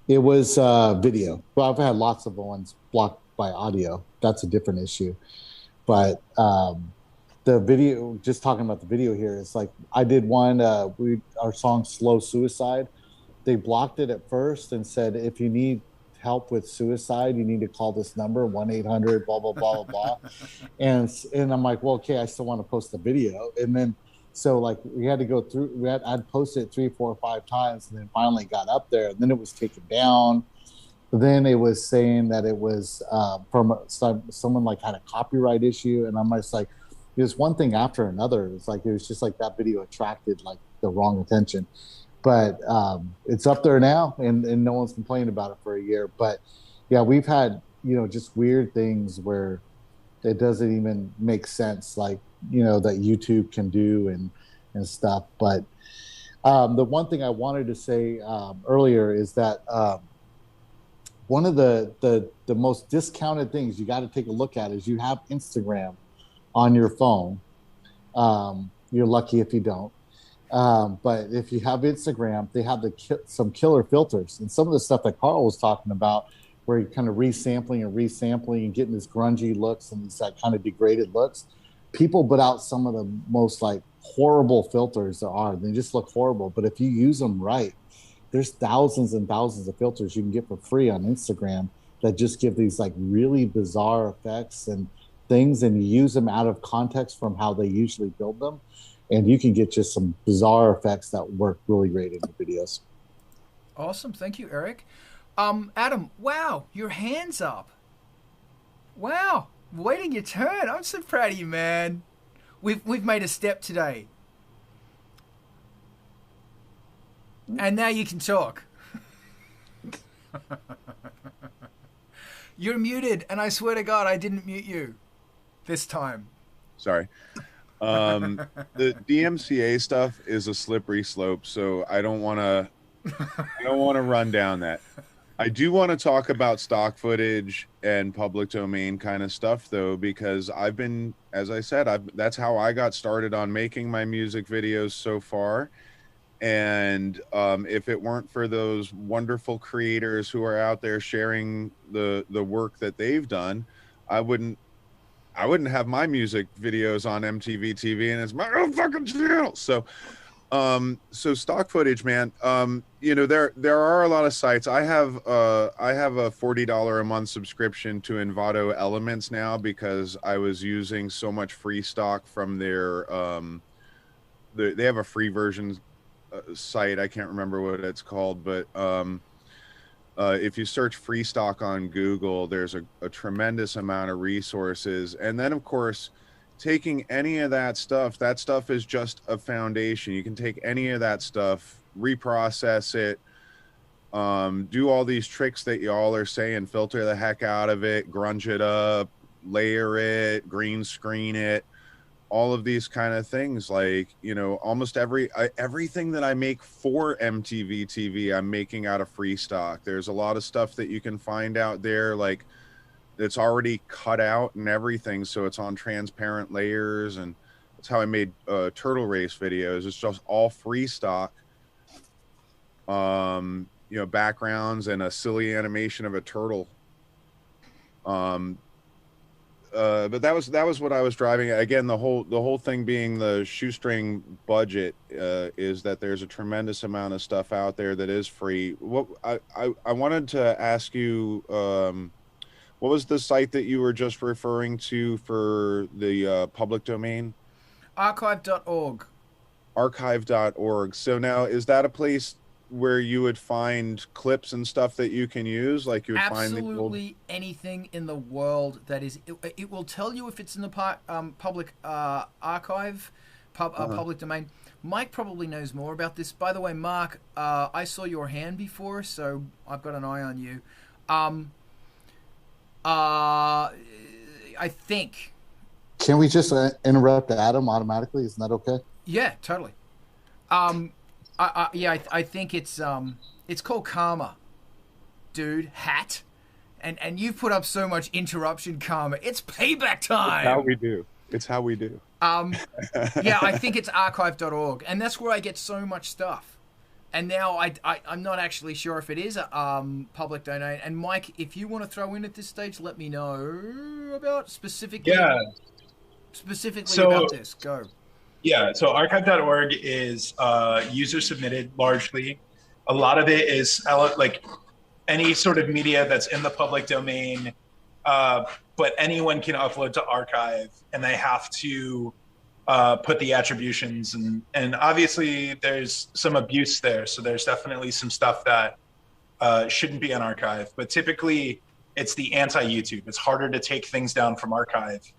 It was video. Well, I've had lots of ones blocked by audio. That's a different issue. But the video, just talking about the video here, it's like I did one, our song Slow Suicide. They blocked it at first and said, if you need help with suicide, you need to call this number, 1-800 blah blah blah blah blah. and I'm like, well, okay, I still want to post the video. And then so like we had to go through, I'd posted it 3, 4, 5 times, and then finally got up there, and then it was taken down. But then it was saying that it was from someone like had a copyright issue, and I'm just like, there's one thing after another. It's like it was just like that video attracted like the wrong attention. But it's up there now, and no one's complaining about it for a year. But yeah, we've had, just weird things where it doesn't even make sense, like, that YouTube can do and stuff. But the one thing I wanted to say earlier is that one of the most discounted things you got to take a look at is you have Instagram on your phone. You're lucky if you don't. But if you have Instagram, they have some killer filters. And some of the stuff that Carl was talking about, where you're kind of resampling and getting these grungy looks and these kind of degraded looks, people put out some of the most like horrible filters there are. They just look horrible. But if you use them right, there's thousands and thousands of filters you can get for free on Instagram that just give these like really bizarre effects and things, and you use them out of context from how they usually build them. And you can get just some bizarre effects that work really great in your videos. Awesome. Thank you, Eric. Adam, wow, your hand's up. Wow, waiting your turn. I'm so proud of you, man. We've made a step today. And now you can talk. You're muted, and I swear to God, I didn't mute you this time. Sorry. The DMCA stuff is a slippery slope, so I don't want to run down that. I do want to talk about stock footage and public domain kind of stuff, though, because I've been, as I said, that's how I got started on making my music videos so far. And if it weren't for those wonderful creators who are out there sharing the work that they've done, I wouldn't have my music videos on eMpTyVeeTV, and it's my own fucking channel. So stock footage, man. You know, there are a lot of sites. I have a $40 a month subscription to Envato Elements now, because I was using so much free stock from their they have a free version site. I can't remember what it's called, but if you search free stock on Google, there's a tremendous amount of resources. And then, of course, taking any of that stuff is just a foundation. You can take any of that stuff, reprocess it, do all these tricks that y'all are saying, filter the heck out of it, grunge it up, layer it, green screen it, all of these kind of things. Like, you know, almost everything that I make for eMpTyVeeTV, I'm making out of free stock. There's a lot of stuff that you can find out there, like, it's already cut out and everything, so it's on transparent layers. And that's how I made turtle race videos. It's just all free stock, you know, backgrounds and a silly animation of a turtle. But that was what I was driving at. Again, the whole thing being the shoestring budget, is that there's a tremendous amount of stuff out there that is free. What I wanted to ask you, what was the site that you were just referring to for the public domain? Archive.org. Archive.org. So now, is that a place where you would find clips and stuff that you can use? Like, you would absolutely find anything in the world that is, it will tell you if it's in the public archive, public domain. Mike probably knows more about this. By the way, Mark, I saw your hand before, so I've got an eye on you. I think. Can we just interrupt Adam automatically? Isn't that okay? Yeah, totally. I think it's called Karma, dude. Hat, and you've put up so much interruption, Karma. It's payback time. It's how we do. Yeah, I think it's archive.org, and that's where I get so much stuff. And now I'm not actually sure if it is a public domain. And Mike, if you want to throw in at this stage, let me know about specifically. Yeah. Specifically about this. Go. Yeah. So archive.org is user submitted largely. A lot of it is like any sort of media that's in the public domain, but anyone can upload to archive, and they have to put the attributions, and obviously there's some abuse there, so there's definitely some stuff that shouldn't be on archive, but typically it's the anti-YouTube. It's harder to take things down from archive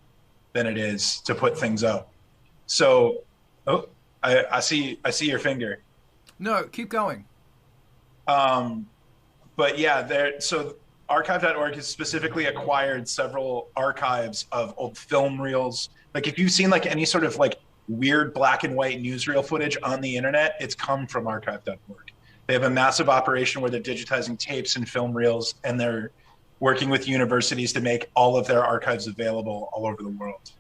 than it is to put things up. So I see your finger. No, keep going. But yeah, so archive.org has specifically acquired several archives of old film reels. Like, if you've seen like any sort of like weird black and white newsreel footage on the internet, it's come from archive.org. They have a massive operation where they're digitizing tapes and film reels, and they're working with universities to make all of their archives available all over the world.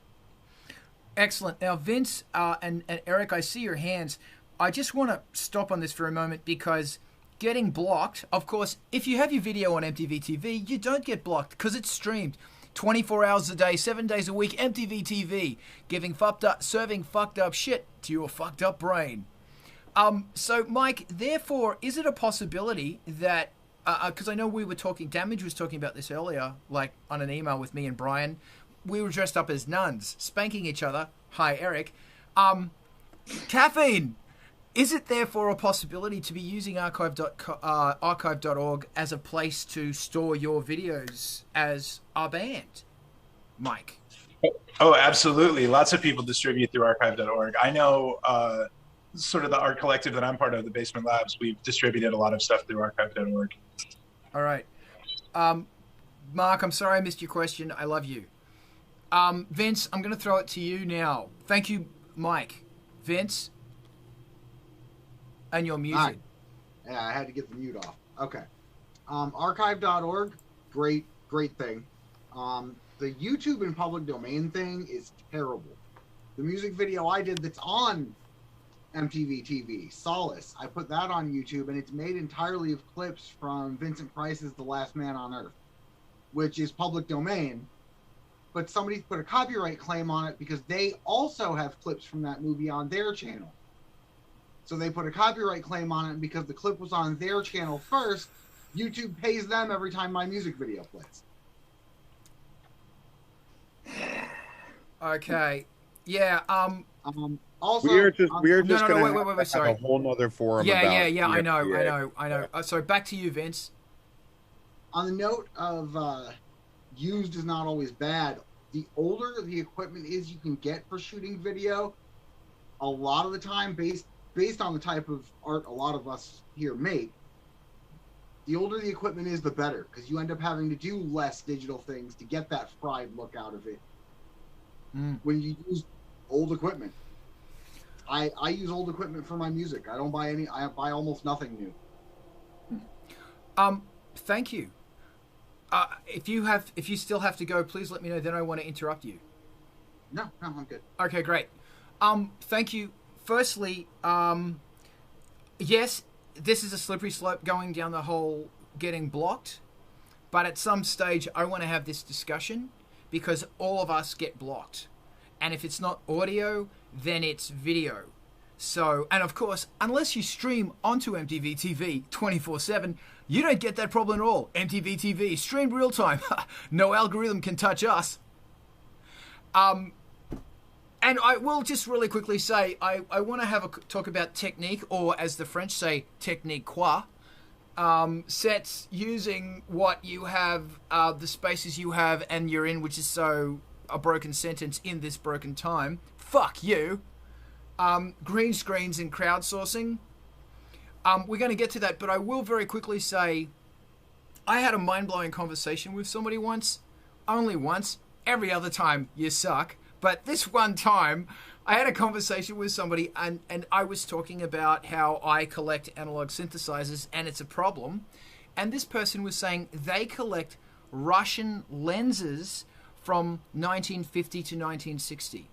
Excellent. Now, Vince and Eric, I see your hands. I just want to stop on this for a moment because getting blocked, of course, if you have your video on eMpTyVeeTV, you don't get blocked because it's streamed 24 hours a day, 7 days a week. eMpTyVeeTV, serving fucked up shit to your fucked up brain. So, Mike, therefore, is it a possibility that, because I know we were talking, Damage was talking about this earlier, like on an email with me and Brian, we were dressed up as nuns, spanking each other. Hi, Eric. Caffeine, is it therefore a possibility to be using archive.org as a place to store your videos as a band? Mike? Oh, absolutely. Lots of people distribute through archive.org. I know sort of the art collective that I'm part of, the Basement Labs, we've distributed a lot of stuff through archive.org. All right. Mark, I'm sorry I missed your question. I love you. Vince, I'm going to throw it to you now. Thank you, Mike. Vince? And you're muted. Right. Yeah, I had to get the mute off. Okay. Archive.org, great thing. The YouTube and public domain thing is terrible. The music video I did that's on eMpTyVeeTV, Solace, I put that on YouTube, and it's made entirely of clips from Vincent Price's The Last Man on Earth, which is public domain. But somebody put a copyright claim on it because they also have clips from that movie on their channel. So they put a copyright claim on it, and because the clip was on their channel first, YouTube pays them every time my music video plays. Okay. Yeah. Also, we are just going to wait, sorry. have a whole nother forum. Yeah. about I know. So back to you, Vince. On the note of used is not always bad. The older the equipment is you can get for shooting video, a lot of the time, based on the type of art a lot of us here make, the older the equipment is, the better, because you end up having to do less digital things to get that fried look out of it. When you use old equipment. I use old equipment for my music. I don't buy I buy almost nothing new. Thank you. If you still have to go, please let me know. Then I want to interrupt you. No, I'm good. Okay, great. Thank you. Firstly, yes, this is a slippery slope going down the whole getting blocked. But at some stage, I want to have this discussion because all of us get blocked. And if it's not audio, then it's video. So, and of course, unless you stream onto eMpTyVeeTV 24/7, you don't get that problem at all. eMpTyVeeTV, streamed real time. No algorithm can touch us. And I will just really quickly say, I want to have a talk about technique, or as the French say, technique quoi. Sets using what you have, the spaces you have and you're in, which is so a broken sentence in this broken time. Fuck you. Green screens and crowdsourcing. We're going to get to that, but I will very quickly say I had a mind-blowing conversation with somebody once. Only once. Every other time, you suck. But this one time, I had a conversation with somebody, and I was talking about how I collect analog synthesizers, and it's a problem. And this person was saying they collect Russian lenses from 1950 to 1960.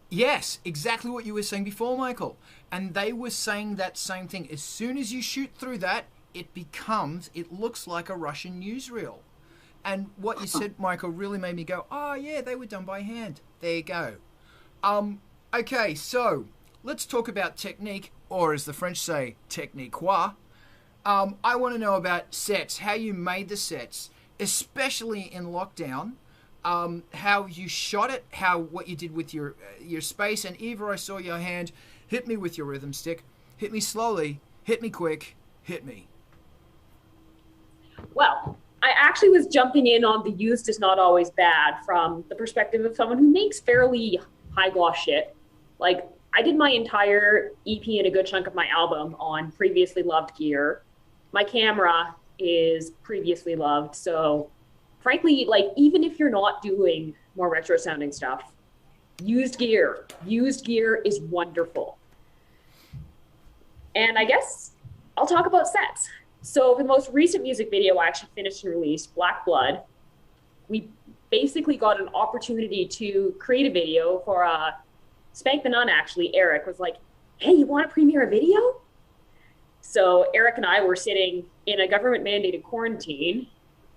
Yes, exactly what you were saying before, Michael. And they were saying that same thing. As soon as you shoot through that, it looks like a Russian newsreel. And what you said, Michael, really made me go, oh yeah, they were done by hand. There you go. Okay, so let's talk about technique, or as the French say, technique quoi. I want to know about sets, how you made the sets, especially in lockdown. How you shot it, what you did with your space. And Eva, I saw your hand. Hit me with your rhythm stick. Hit me slowly. Hit me quick. Hit me. Well, I actually was jumping in on the used is not always bad from the perspective of someone who makes fairly high gloss shit. Like, I did my entire EP and a good chunk of my album on previously loved gear. My camera is previously loved, so frankly, like, even if you're not doing more retro sounding stuff, used gear is wonderful. And I guess I'll talk about sets. So for the most recent music video I actually finished and released, Black Blood, we basically got an opportunity to create a video for SpankTheNun. Actually, Eric was like, hey, you want to premiere a video? So Eric and I were sitting in a government mandated quarantine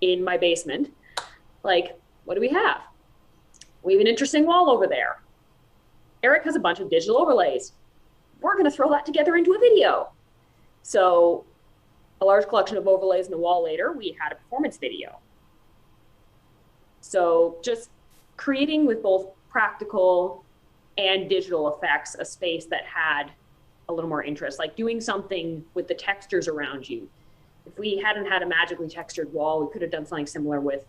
in my basement. Like, what do we have? We have an interesting wall over there. Eric has a bunch of digital overlays. We're going to throw that together into a video. So a large collection of overlays in the wall later, we had a performance video. So just creating with both practical and digital effects a space that had a little more interest, like doing something with the textures around you. If we hadn't had a magically textured wall, we could have done something similar with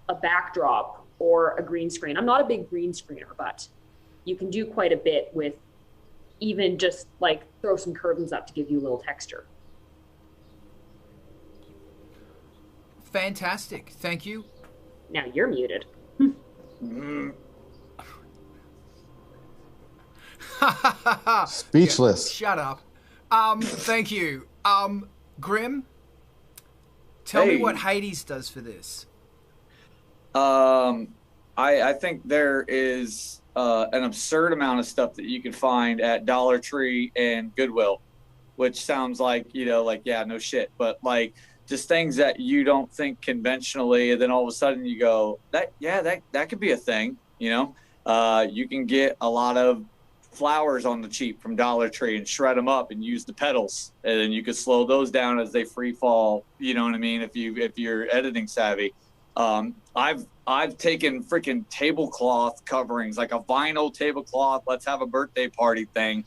a backdrop or a green screen. I'm not a big green screener, but you can do quite a bit with even just like throw some curtains up to give you a little texture. Fantastic. Thank you. Now you're muted. Speechless. Yeah, shut up. Thank you. Grim, tell me what Hades does for this. I think there is an absurd amount of stuff that you can find at Dollar Tree and Goodwill, which sounds like, you know, like, yeah, no shit. But like just things that you don't think conventionally, and then all of a sudden you go, that could be a thing, you know? You can get a lot of flowers on the cheap from Dollar Tree and shred them up and use the petals, and then you could slow those down as they free fall, you know what I mean, if you're editing savvy. I've taken freaking tablecloth coverings, like a vinyl tablecloth, let's have a birthday party thing,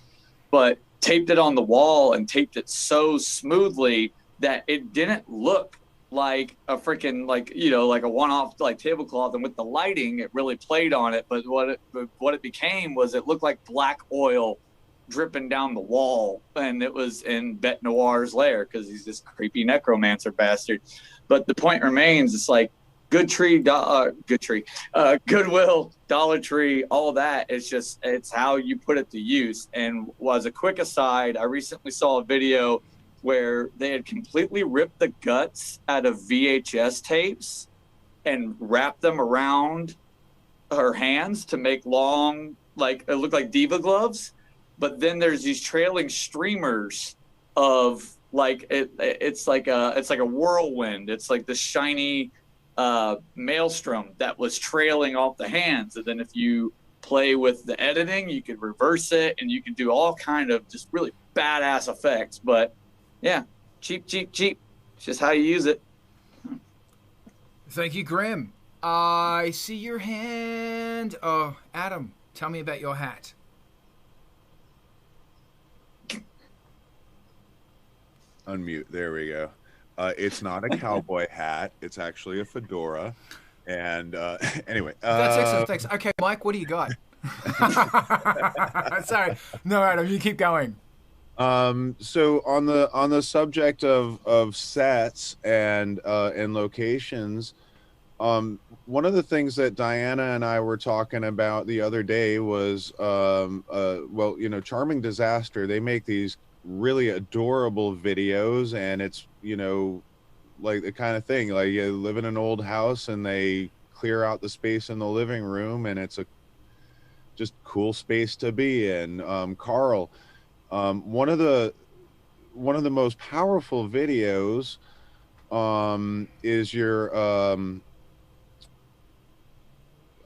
but taped it on the wall and taped it so smoothly that it didn't look like a freaking, like, you know, like a one-off like tablecloth, and with the lighting it really played on it. But what it became was it looked like black oil dripping down the wall, and it was in Bete Noir's lair because he's this creepy necromancer bastard. But the point remains, it's like Goodwill, Dollar Tree, all that. It's how you put it to use. And as a quick aside, I recently saw a video where they had completely ripped the guts out of VHS tapes and wrapped them around her hands to make long, like, it looked like diva gloves. But then there's these trailing streamers of like, it's like a whirlwind. It's like the shiny maelstrom that was trailing off the hands. And then if you play with the editing, you could reverse it and you can do all kind of just really badass effects. But yeah, cheap. It's just how you use it. Thank you, Grim. I see your hand. Oh, Adam, tell me about your hat. Unmute. There we go. It's not a cowboy hat. It's actually a fedora. And anyway. That's excellent. Thanks. Okay, Mike, what do you got? Sorry. No, Adam, you keep going. So on the subject of sets and locations, one of the things that Diana and I were talking about the other day was, well, you know, Charming Disaster, they make these really adorable videos, and it's, you know, like the kind of thing, like you live in an old house and they clear out the space in the living room and it's a just cool space to be in. Carl, one of the most powerful videos is your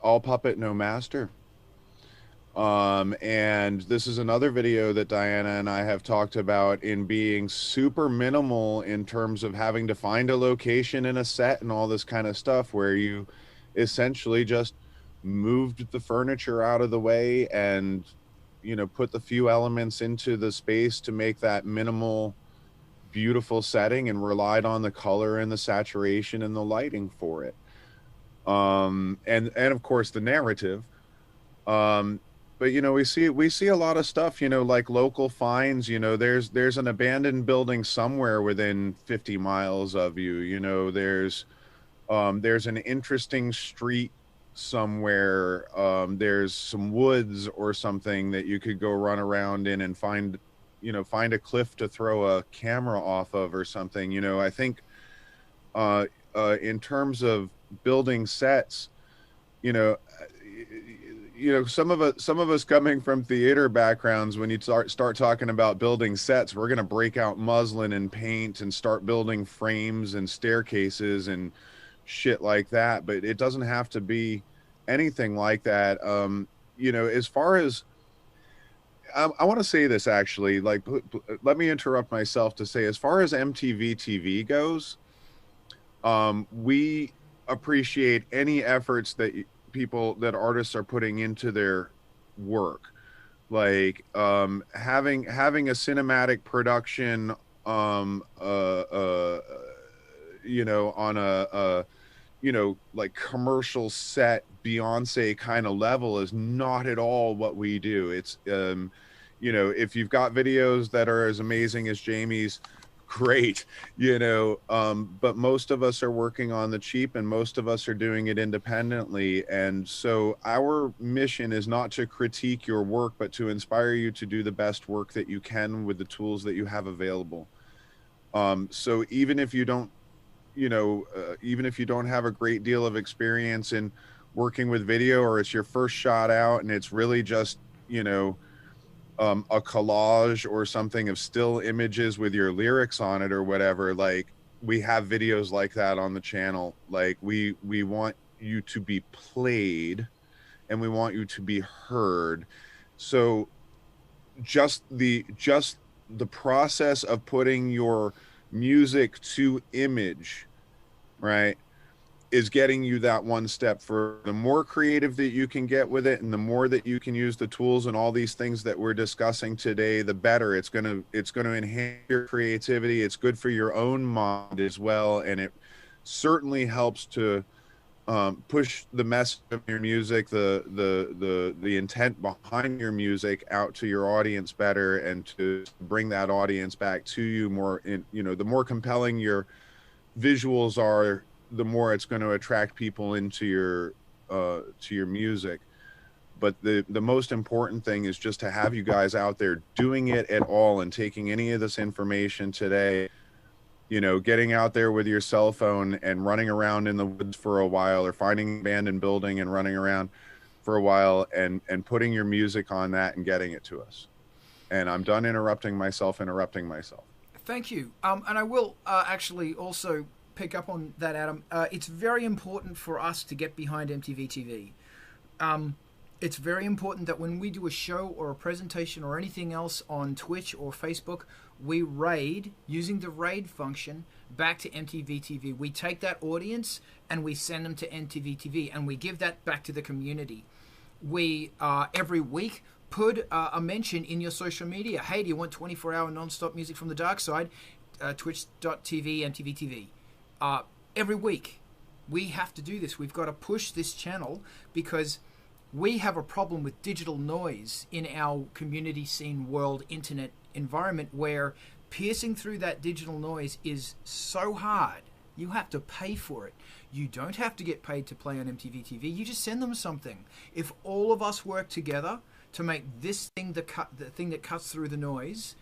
All Puppet No Master. And this is another video that Diana and I have talked about in being super minimal in terms of having to find a location in a set and all this kind of stuff, where you essentially just moved the furniture out of the way and, you know, put the few elements into the space to make that minimal, beautiful setting, and relied on the color and the saturation and the lighting for it. And of course the narrative. But, you know, we see a lot of stuff, you know, like local finds. You know, there's an abandoned building somewhere within 50 miles of you. You know, there's an interesting street somewhere. There's some woods or something that you could go run around in and find a cliff to throw a camera off of or something. You know, I think in terms of building sets, you know, some of us coming from theater backgrounds, when you start talking about building sets, we're going to break out muslin and paint and start building frames and staircases and shit like that. But it doesn't have to be anything like that. As far as I want to say this, actually, like, let me interrupt myself to say, as far as eMpTyVeeTV goes, we appreciate any efforts that artists are putting into their work, like having a cinematic production on a like commercial set Beyonce kind of level is not at all what we do. It's if you've got videos that are as amazing as Jamie's, great, but most of us are working on the cheap, and most of us are doing it independently. And so our mission is not to critique your work, but to inspire you to do the best work that you can with the tools that you have available. So even if you don't have a great deal of experience in working with video, or it's your first shot out and it's really just a collage or something of still images with your lyrics on it or whatever, like, we have videos like that on the channel. Like, we want you to be played and we want you to be heard. So just the process of putting your music to image, right, is getting you that one step further. The more creative that you can get with it, and the more that you can use the tools and all these things that we're discussing today, the better. It's going to enhance your creativity. It's good for your own mind as well, and it certainly helps to push the message of your music, the intent behind your music out to your audience better, and to bring that audience back to you more. The more compelling your visuals are, the more it's going to attract people into your music. But the most important thing is just to have you guys out there doing it at all, and taking any of this information today, getting out there with your cell phone and running around in the woods for a while, or finding an abandoned building and running around for a while, and putting your music on that and getting it to us. And I'm done interrupting myself. Thank you. And I will actually also pick up on that, Adam. It's very important for us to get behind eMpTyVeeTV. It's very important that when we do a show or a presentation or anything else on Twitch or Facebook, we raid, using the raid function, back to eMpTyVeeTV. We take that audience and we send them to eMpTyVeeTV, and we give that back to the community. We, every week, put a mention in your social media. Hey, do you want 24-hour non-stop music from the dark side? Twitch.tv, eMpTyVeeTV. Every week we have to do this. We've got to push this channel, because we have a problem with digital noise in our community scene world internet environment, where piercing through that digital noise is so hard. You have to pay for it. You don't have to get paid to play on eMpTyVeeTV. You just send them something. If all of us work together to make this thing the thing that cuts through the noise,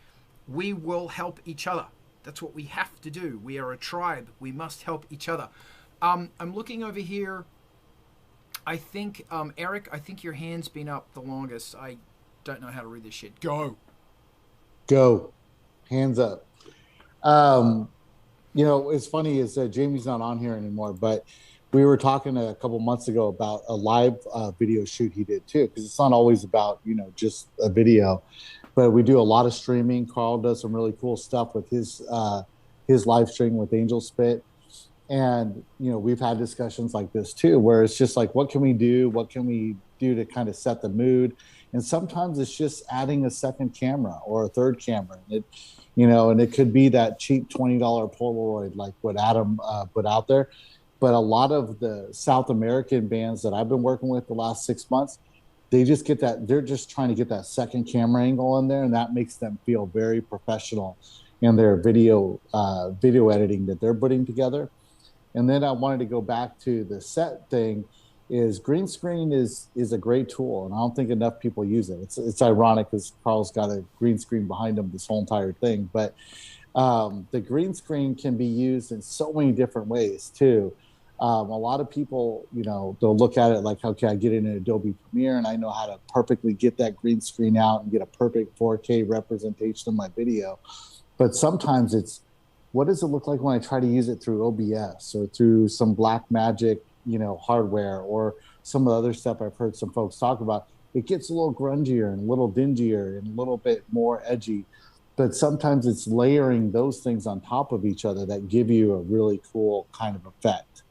we will help each other. That's what we have to do. We are a tribe. We must help each other. I'm looking over here. I think, Eric, I think your hand's been up the longest. I don't know how to read this shit. Go. Hands up. It's funny is that Jamie's not on here anymore, but we were talking a couple months ago about a live video shoot he did too, because it's not always about, just a video. But we do a lot of streaming. Carl does some really cool stuff with his live stream with Angelspit. And, we've had discussions like this too, where it's just like, what can we do? What can we do to kind of set the mood? And sometimes it's just adding a second camera or a third camera. And it could be that cheap $20 Polaroid, like what Adam put out there. But a lot of the South American bands that I've been working with the last 6 months, they just get that, they're just trying to get that second camera angle in there, and that makes them feel very professional in their video editing that they're putting together. And then I wanted to go back to the set thing. Is green screen is a great tool, and I don't think enough people use it. It's ironic because Carl's got a green screen behind him this whole entire thing, but the green screen can be used in so many different ways too. A lot of people, they'll look at it like, okay, I get in an Adobe Premiere and I know how to perfectly get that green screen out and get a perfect 4K representation of my video. But sometimes it's, what does it look like when I try to use it through OBS or through some Blackmagic, hardware, or some of the other stuff I've heard some folks talk about? It gets a little grungier and a little dingier and a little bit more edgy. But sometimes it's layering those things on top of each other that give you a really cool kind of effect.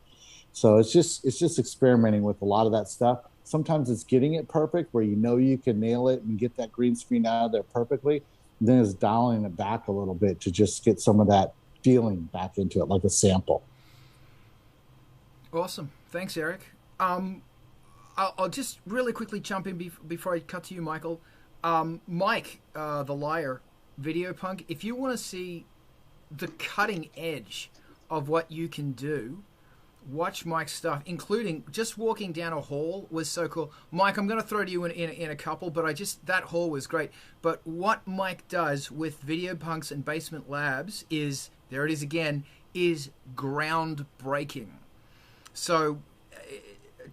So it's just experimenting with a lot of that stuff. Sometimes it's getting it perfect where you can nail it and get that green screen out of there perfectly. And then it's dialing it back a little bit to just get some of that feeling back into it, like a sample. Awesome. Thanks, Eric. I'll just really quickly jump in before I cut to you, Michael. Mike, the liar, Videopunk, if you want to see the cutting edge of what you can do, watch Mike's stuff, including just walking down a hall was so cool. Mike, I'm going to throw to you in a couple, but that hall was great. But what Mike does with Videopunks and Basement Labs is, there it is again, is groundbreaking. So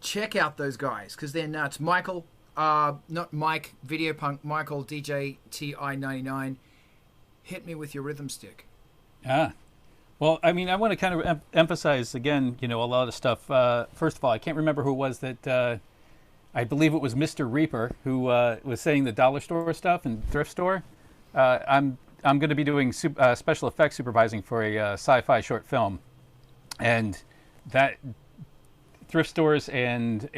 check out those guys because they're nuts. Michael, not Mike, Videopunk, Michael, DJ TI99, hit me with your rhythm stick. Well, I mean, I want to kind of emphasize again, a lot of stuff. First of all, I can't remember who it was that, I believe it was Mr. Reaper who was saying the dollar store stuff and thrift store. I'm going to be doing special effects supervising for a sci-fi short film, and that thrift stores and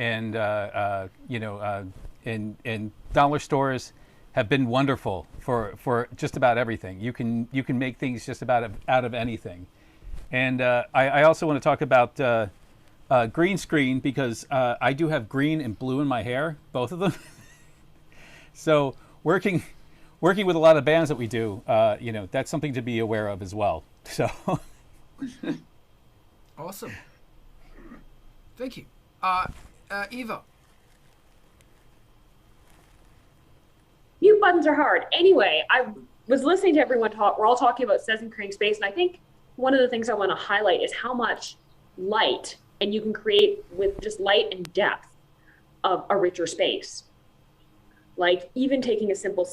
dollar stores have been wonderful for just about everything. You can make things just about out of anything. And I also want to talk about green screen because I do have green and blue in my hair, both of them. So working with a lot of bands that we do, that's something to be aware of as well. So awesome. Thank you. Eva. Mute buttons are hard. Anyway, I was listening to everyone talk. We're all talking about Says and Creating Space, and I think one of the things I want to highlight is how much light, and you can create with just light and depth of a richer space. Like even taking a simple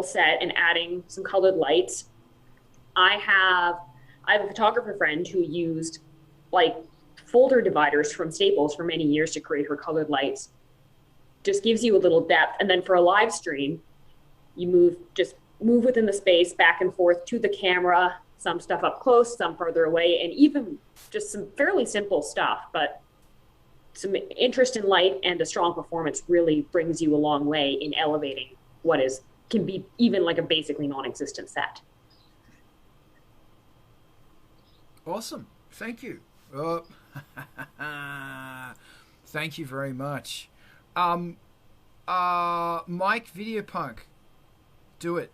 set and adding some colored lights. I have a photographer friend who used like folder dividers from Staples for many years to create her colored lights. Just gives you a little depth. And then for a live stream, you move within the space back and forth to the camera, some stuff up close, some further away, and even just some fairly simple stuff, but some interest in light and a strong performance really brings you a long way in elevating what can be even like a basically non-existent set. Awesome. Thank you. Thank you very much. Mike Videopunk, do it.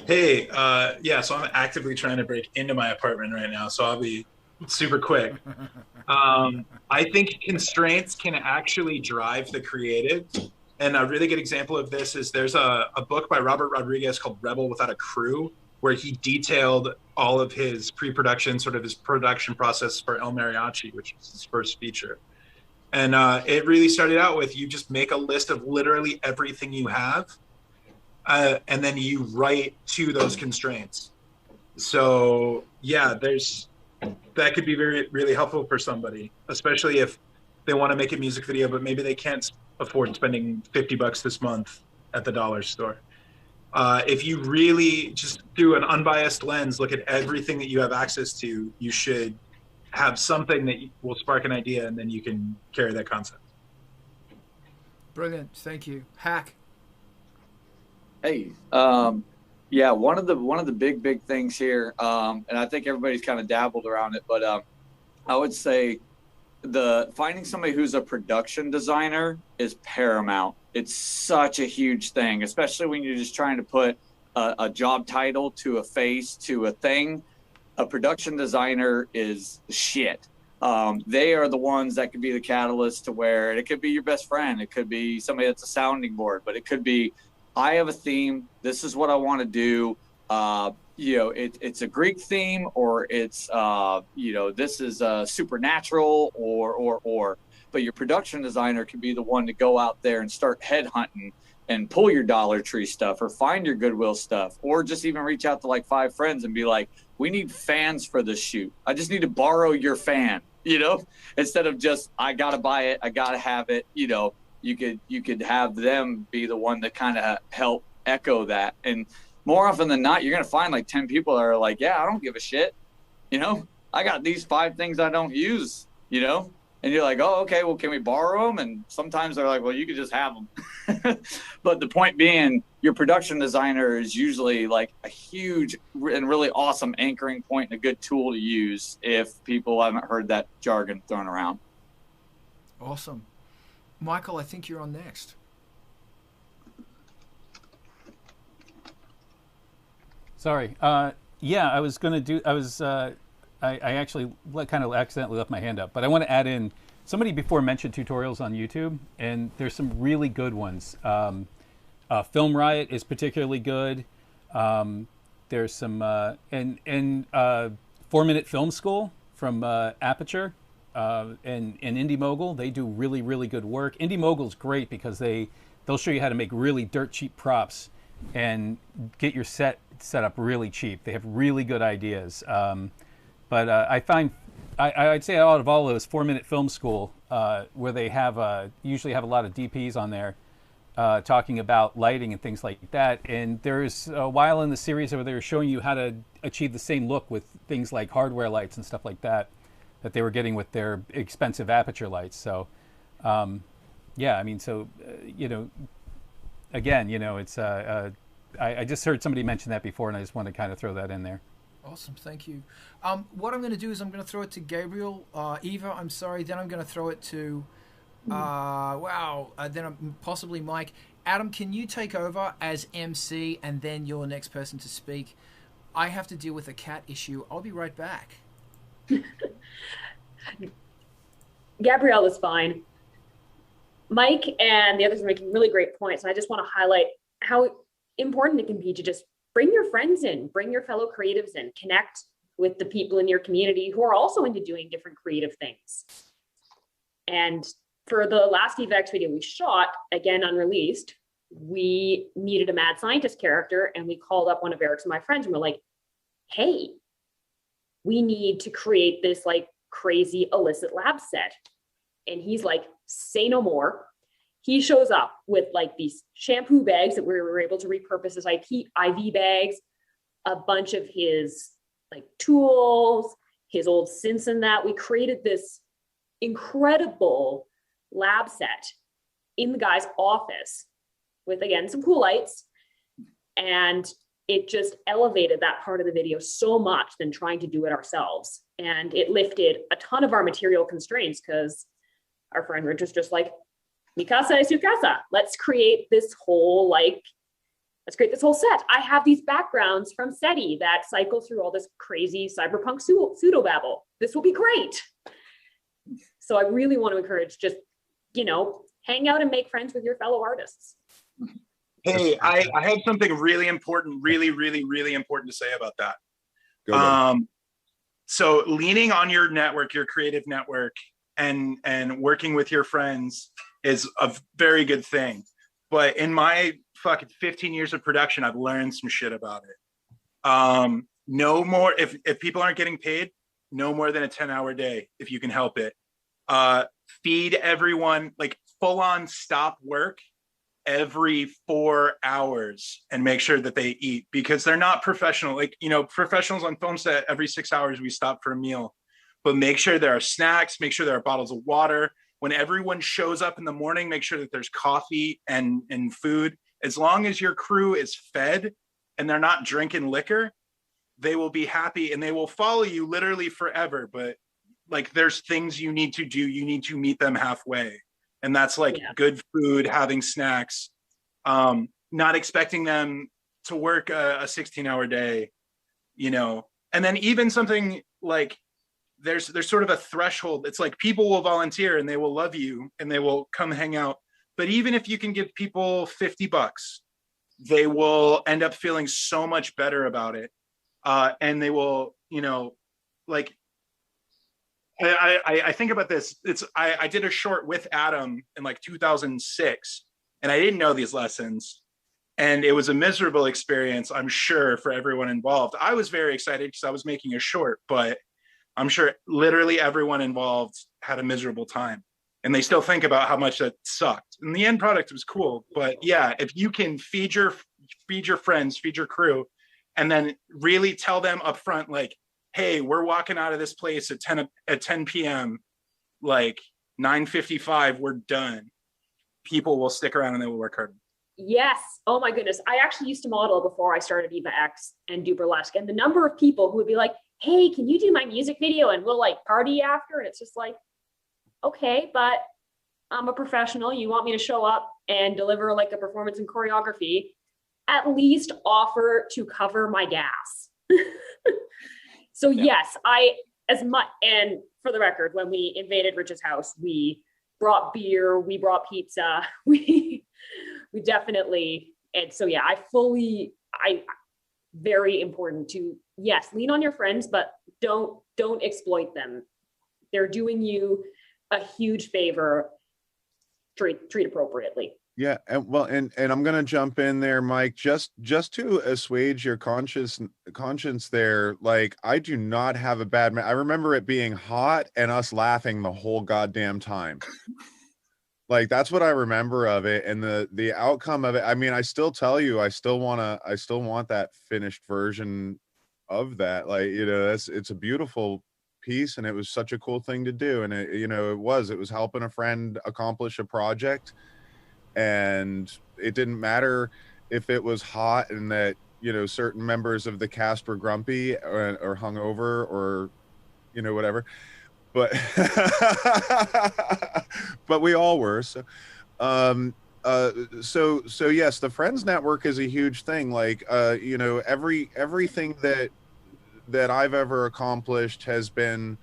Hey, so I'm actively trying to break into my apartment right now, so I'll be super quick. I think constraints can actually drive the creative. And a really good example of this is there's a book by Robert Rodriguez called Rebel Without a Crew, where he detailed all of his pre-production, sort of his production process for El Mariachi, which was his first feature. And it really started out with you just make a list of literally everything you have, and then you write to those constraints. So yeah, that could be really helpful for somebody, especially if they want to make a music video, but maybe they can't afford spending $50 this month at the dollar store. If you really just through an unbiased lens look at everything that you have access to, you should have something that will spark an idea, and then you can carry that concept. Brilliant. Thank you. Hack. Hey, yeah, one of the big things here, and I think everybody's kind of dabbled around it, but I would say finding somebody who's a production designer is paramount. It's such a huge thing, especially when you're just trying to put a job title to a face to a thing. A production designer is shit. They are the ones that could be the catalyst to where it could be your best friend. It could be somebody that's a sounding board, but it could be, I have a theme. This is what I want to do. you know, it's a Greek theme, or it's, you know, this is supernatural, or, but your production designer can be the one to go out there and start headhunting and pull your Dollar Tree stuff, or find your Goodwill stuff, or just even reach out to like 5 friends and be like, we need fans for this shoot. I just need to borrow your fan, you know, instead of just, I got to buy it, I got to have it, you know. You could have them be the one to kind of help echo that. And more often than not, you're going to find like 10 people that are like, yeah, I don't give a shit. You know, I got these 5 things I don't use, you know, and you're like, oh, okay, well, can we borrow them? And sometimes they're like, well, you could just have them. But the point being, your production designer is usually like a huge and really awesome anchoring point and a good tool to use if people haven't heard that jargon thrown around. Awesome. Michael, I think you're on next. Sorry. Yeah, I was going to do, I actually kind of accidentally left my hand up, but I want to add in, somebody before mentioned tutorials on YouTube, and there's some really good ones. Film Riot is particularly good. There's some, and 4-Minute Film School from Aperture. And Indie Mogul, they do really, really good work. Indie Mogul's great because they'll show you how to make really dirt cheap props and get your set up really cheap. They have really good ideas. But I find, I'd say out of all of those, 4-Minute Film School, where they have usually have a lot of DPs on there talking about lighting and things like that. And there's a while in the series where they were showing you how to achieve the same look with things like hardware lights and stuff like that they were getting with their expensive Aperture lights. So, yeah, I mean, so, you know, again, you know, it's, I just heard somebody mention that before, and I just want to kind of throw that in there. Awesome, thank you. What I'm going to do is I'm going to throw it to Gabriel. Eva, I'm sorry, then I'm going to throw it to, then possibly Mike. Adam, can you take over as MC, and then you're the next person to speak? I have to deal with a cat issue. I'll be right back. Gabrielle is fine. Mike and the others are making really great points. And I just want to highlight how important it can be to just bring your friends in, bring your fellow creatives in, connect with the people in your community who are also into doing different creative things. And for the last Eva X video we shot, again unreleased, we needed a mad scientist character, and we called up one of Eric's and my friends and we're like, hey, we need to create this like crazy illicit lab set. And he's like, say no more. He shows up with like these shampoo bags that we were able to repurpose as IV bags, a bunch of his like tools, his old synths, and that. We created this incredible lab set in the guy's office with, again, some cool lights. And it just elevated that part of the video so much than trying to do it ourselves. And it lifted a ton of our material constraints because our friend Rich was just like, mi casa es su casa. Let's create this whole set. I have these backgrounds from SETI that cycle through all this crazy cyberpunk pseudo-babble. This will be great. So I really want to encourage just, you know, hang out and make friends with your fellow artists. Hey, I have something really important, really important to say about that. Go ahead. So leaning on your network, your creative network, and working with your friends is a very good thing. But in my fucking 15 years of production, I've learned some shit about it. No more, if people aren't getting paid, no more than a 10-hour day, if you can help it. Feed everyone, like full on stop work every 4 hours and make sure that they eat, because they're not professional. Like, you know, professionals on film set, every 6 hours we stop for a meal, but make sure there are snacks, make sure there are bottles of water. When everyone shows up in the morning, make sure that there's coffee and food. As long as your crew is fed and they're not drinking liquor, they will be happy and they will follow you literally forever. But like, there's things you need to do. You need to meet them halfway. And that's like good food, having snacks, not expecting them to work a 16-hour day, you know. And then even something like, there's sort of a threshold. It's like people will volunteer and they will love you and they will come hang out. But even if you can give people $50, they will end up feeling so much better about it. and they will, like, I think about this. I did a short with Adam in like 2006, and I didn't know these lessons, and it was a miserable experience, I'm sure, for everyone involved. I was very excited because I was making a short, but I'm sure literally everyone involved had a miserable time, and they still think about how much that sucked. And the end product was cool, but yeah, if you can feed your friends, feed your crew, and then really tell them up front, like, hey, we're walking out of this place at 10 p.m. like 9:55, we're done. People will stick around and they will work hard. Yes. Oh my goodness. I actually used to model before I started Eva X and do burlesque, and the number of people who would be like, hey, can you do my music video and we'll like party after? And it's just like, okay, but I'm a professional. You want me to show up and deliver like a performance and choreography, at least offer to cover my gas. So yes, and for the record, when we invaded Rich's house, we brought beer, we brought pizza, we definitely, and so yeah, very important to, yes, lean on your friends, but don't exploit them. They're doing you a huge favor. Treat appropriately. Yeah, and well, and I'm gonna jump in there, Mike, just to assuage your conscience there. Like, I do not have a bad I remember it being hot and us laughing the whole goddamn time. Like, that's what I remember of it, and the outcome of it. I mean, I still tell you, I still want that finished version of that. Like, it's a beautiful piece, and it was such a cool thing to do, and it was helping a friend accomplish a project. And it didn't matter if it was hot and that certain members of the cast were grumpy or hungover or whatever, but but we all were. So so yes, the Friends Network is a huge thing. Like everything that I've ever accomplished has been,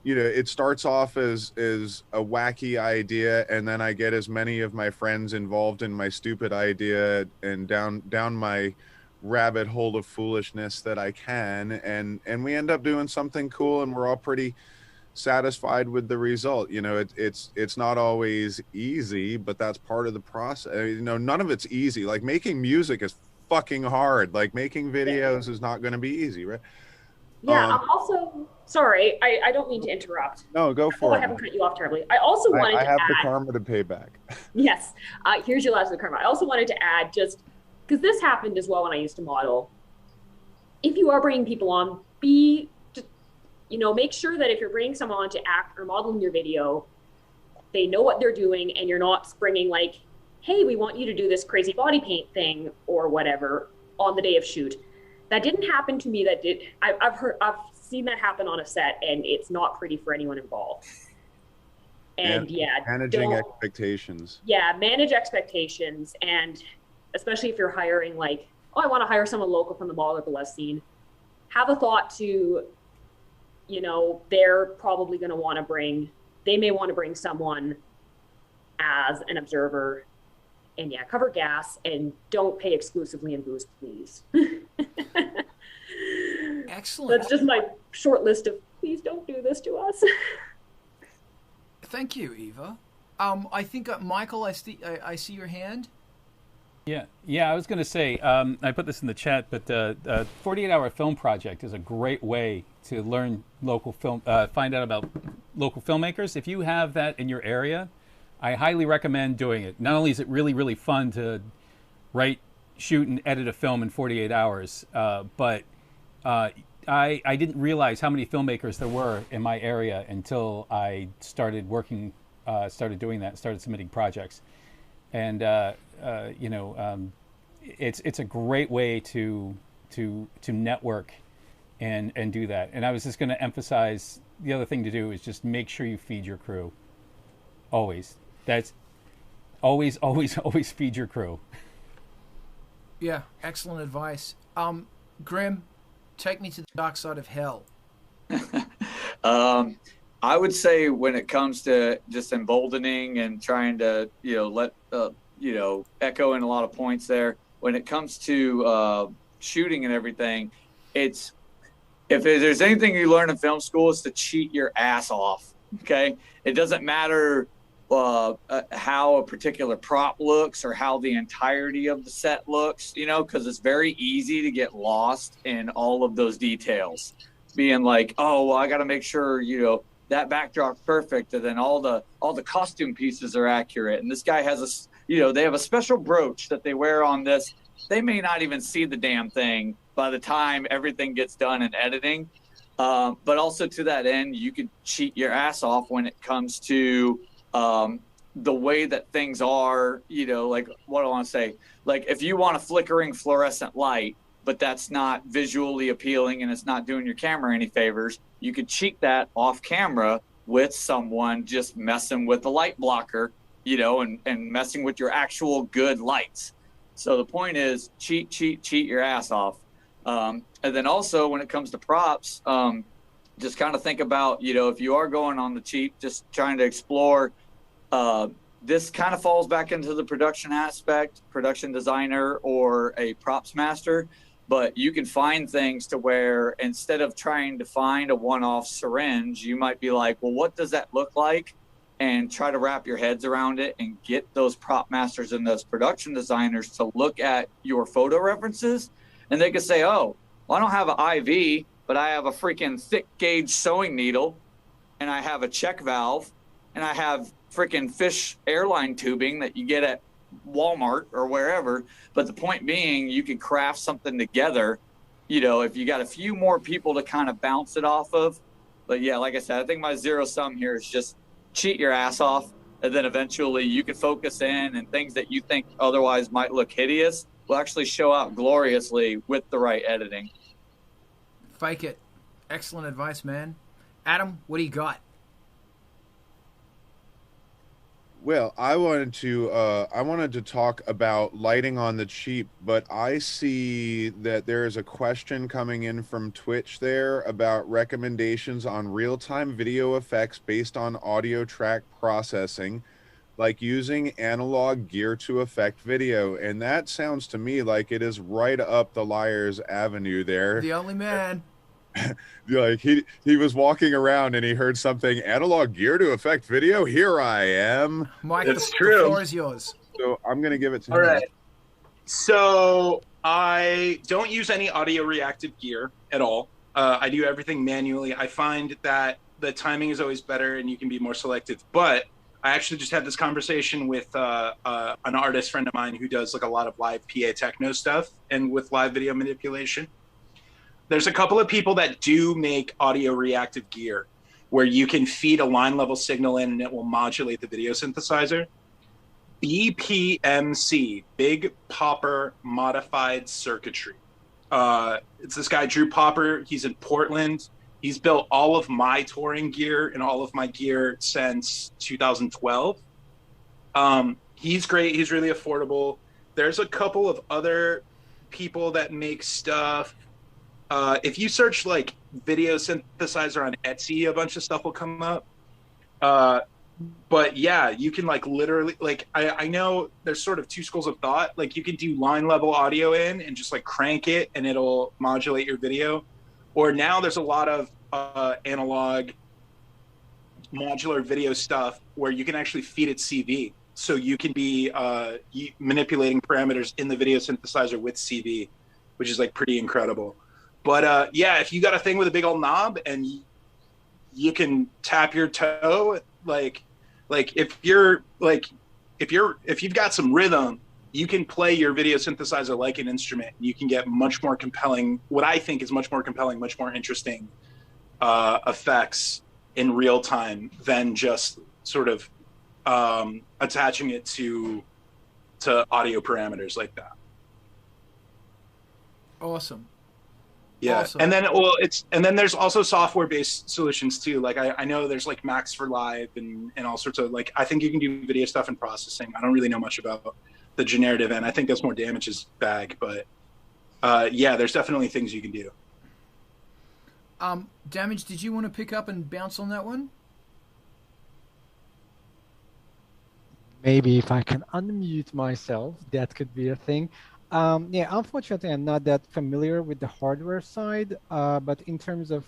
it starts off as a wacky idea, and then I get as many of my friends involved in my stupid idea and down my rabbit hole of foolishness that I can, and we end up doing something cool, and we're all pretty satisfied with the result. It's not always easy, but that's part of the process. None of it's easy. Like, making music is fucking hard. Like, making videos is not going to be easy, right? Yeah, I'm also sorry. I don't mean to interrupt. No, go for it. I haven't cut you off terribly. I also wanted to add. I have the karma to pay back. Yes. Here's your last of the karma. I also wanted to add, just because this happened as well when I used to model. If you are bringing people on, make sure that if you're bringing someone on to act or model in your video, they know what they're doing, and you're not springing like, hey, we want you to do this crazy body paint thing or whatever on the day of shoot. That didn't happen to me. I've seen that happen on a set, and it's not pretty for anyone involved. And managing expectations. Yeah, manage expectations, and especially if you're hiring, like, I want to hire someone local from the model or burlesque scene. Have a thought to, they're probably going to they may want to bring someone as an observer. And yeah, cover gas, and don't pay exclusively in booze, please. Excellent. That's just my short list of please don't do this to us. Thank you, Eva. I think Michael, I see your hand. Yeah. I was going to say, I put this in the chat, but 48-hour film project is a great way to learn local film, find out about local filmmakers. If you have that in your area, I highly recommend doing it. Not only is it really, really fun to write, shoot, and edit a film in 48 hours, but I didn't realize how many filmmakers there were in my area until I started doing that, started submitting projects. And, it's a great way to network and do that. And I was just going to emphasize, the other thing to do is just make sure you feed your crew. Always. That's always feed your crew. Yeah, excellent advice. Grim, take me to the dark side of hell. I would say when it comes to just emboldening and trying to, let, echo in a lot of points there, when it comes to shooting and everything, if there's anything you learn in film school, is to cheat your ass off. Okay, it doesn't matter how a particular prop looks or how the entirety of the set looks, because it's very easy to get lost in all of those details, being like, oh, well, I got to make sure that backdrop's perfect, and then all the costume pieces are accurate, and this guy has they have a special brooch that they wear on this. They may not even see the damn thing by the time everything gets done in editing. But also to that end, you could cheat your ass off when it comes to the way that things are, like, what do I want to say? Like, if you want a flickering fluorescent light, but that's not visually appealing and it's not doing your camera any favors, you could cheat that off camera with someone just messing with the light blocker, and messing with your actual good lights. So the point is cheat your ass off. And then also when it comes to props, just kind of think about, if you are going on the cheap, just trying to explore, this kind of falls back into the production aspect, production designer or a props master, but you can find things to where instead of trying to find a one-off syringe, you might be like, well, what does that look like? And try to wrap your heads around it and get those prop masters and those production designers to look at your photo references. And they could say, oh, well, I don't have an IV, but I have a freaking thick gauge sewing needle, and I have a check valve, and I have freaking fish airline tubing that you get at Walmart or wherever. But the point being, you can craft something together, if you got a few more people to kind of bounce it off of. But yeah, like I said, I think my zero sum here is just cheat your ass off, and then eventually you can focus in, and things that you think otherwise might look hideous will actually show out gloriously with the right editing. Fake it. Excellent advice, man. Adam, what do you got? Well, I wanted to talk about lighting on the cheap, but I see that there is a question coming in from Twitch there about recommendations on real-time video effects based on audio track processing, like using analog gear to affect video. And that sounds to me like it is right up the liar's avenue there. The only man. Like he was walking around and he heard something, analog gear to affect video. Here I am. Mike, It's the true. floor is yours. So I'm gonna give it to All him. right. So I don't use any audio reactive gear at all. I do everything manually. I find that the timing is always better and you can be more selective. But I actually just had this conversation with an artist friend of mine who does like a lot of live PA techno stuff and with live video manipulation. There's a couple of people that do make audio reactive gear where you can feed a line level signal in and it will modulate the video synthesizer. BPMC, Big Popper Modified Circuitry. It's this guy, Drew Popper. He's in Portland. He's built all of my touring gear and all of my gear since 2012. He's great. He's really affordable. There's a couple of other people that make stuff. If you search like video synthesizer on Etsy, a bunch of stuff will come up. But yeah, you can like literally, like I know there's sort of two schools of thought. Like you can do line level audio in and just like crank it and it'll modulate your video. Or now there's a lot of analog modular video stuff where you can actually feed it CV. So you can be manipulating parameters in the video synthesizer with CV, which is like pretty incredible. But yeah, if you got a thing with a big old knob and you can tap your toe, like if you've got some rhythm, you can play your video synthesizer like an instrument. You can get much more compelling, what I think is much more compelling, much more interesting effects in real time than just sort of attaching it to audio parameters like that. Awesome. Yeah, Awesome. and then there's also software-based solutions too. Like I know there's like Max for Live and all sorts of, like, I think you can do video stuff and processing. I don't really know much about the generative end. I think that's more Damage's bag, but yeah, there's definitely things you can do. Damage, did you want to pick up and bounce on that one? Maybe if I can unmute myself, that could be a thing. Yeah, unfortunately, I'm not that familiar with the hardware side, but in terms of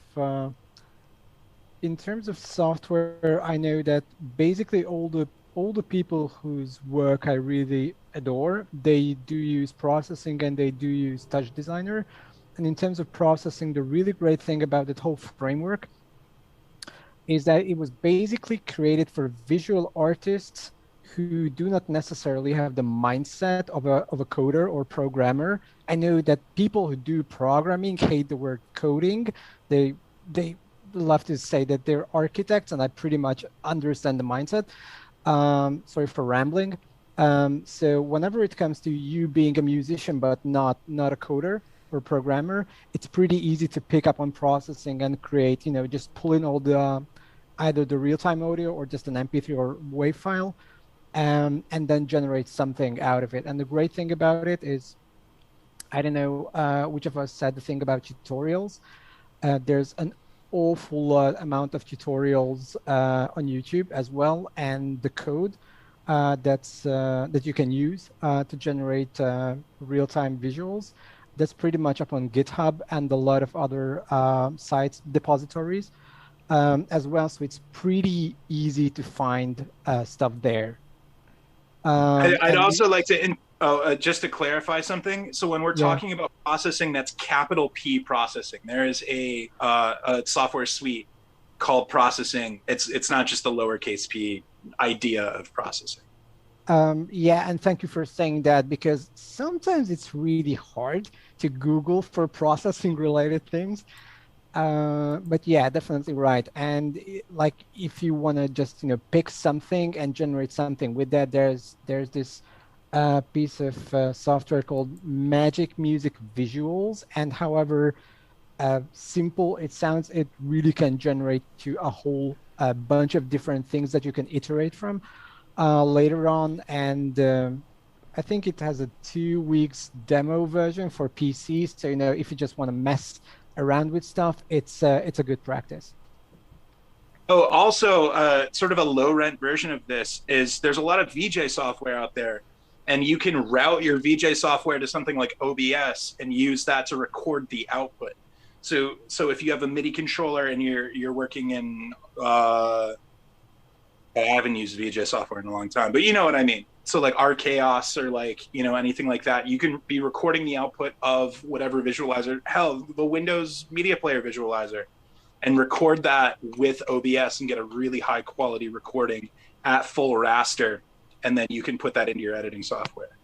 software, I know that basically all the people whose work I really adore, they do use processing and they do use Touch Designer. And in terms of processing, the really great thing about that whole framework is that it was basically created for visual artists who do not necessarily have the mindset of a coder or programmer. I know that people who do programming hate the word coding. They love to say that they're architects, and I pretty much understand the mindset. Sorry for rambling. So whenever it comes to you being a musician but not a coder or programmer, it's pretty easy to pick up on processing and create, just pull in all the either the real-time audio or just an MP3 or WAV file, and then generate something out of it. And the great thing about it is, I don't know which of us said the thing about tutorials. There's an awful amount of tutorials on YouTube as well, and the code that you can use to generate real-time visuals, that's pretty much up on GitHub and a lot of other sites, depositories as well. So it's pretty easy to find stuff there. I'd also like to, just to clarify something. So when we're talking about processing, that's capital P processing. There is a software suite called processing. It's not just the lowercase p idea of processing. Yeah, and thank you for saying that, because sometimes it's really hard to Google for processing related things. But yeah, definitely right. And like, if you want to just pick something and generate something with that, there's this piece of software called Magic Music Visuals, and however simple it sounds, it really can generate to a whole bunch of different things that you can iterate from later on. And I think it has a 2 weeks demo version for PC, so if you just want to mess around with stuff, it's a good practice. Oh, also, sort of a low rent version of this is there's a lot of VJ software out there, and you can route your VJ software to something like OBS and use that to record the output. So if you have a MIDI controller and you're working in, I haven't used VJ software in a long time, but you know what I mean. So like RChaos or like, anything like that, you can be recording the output of whatever visualizer, hell, the Windows Media Player visualizer, and record that with OBS and get a really high quality recording at full raster. And then you can put that into your editing software.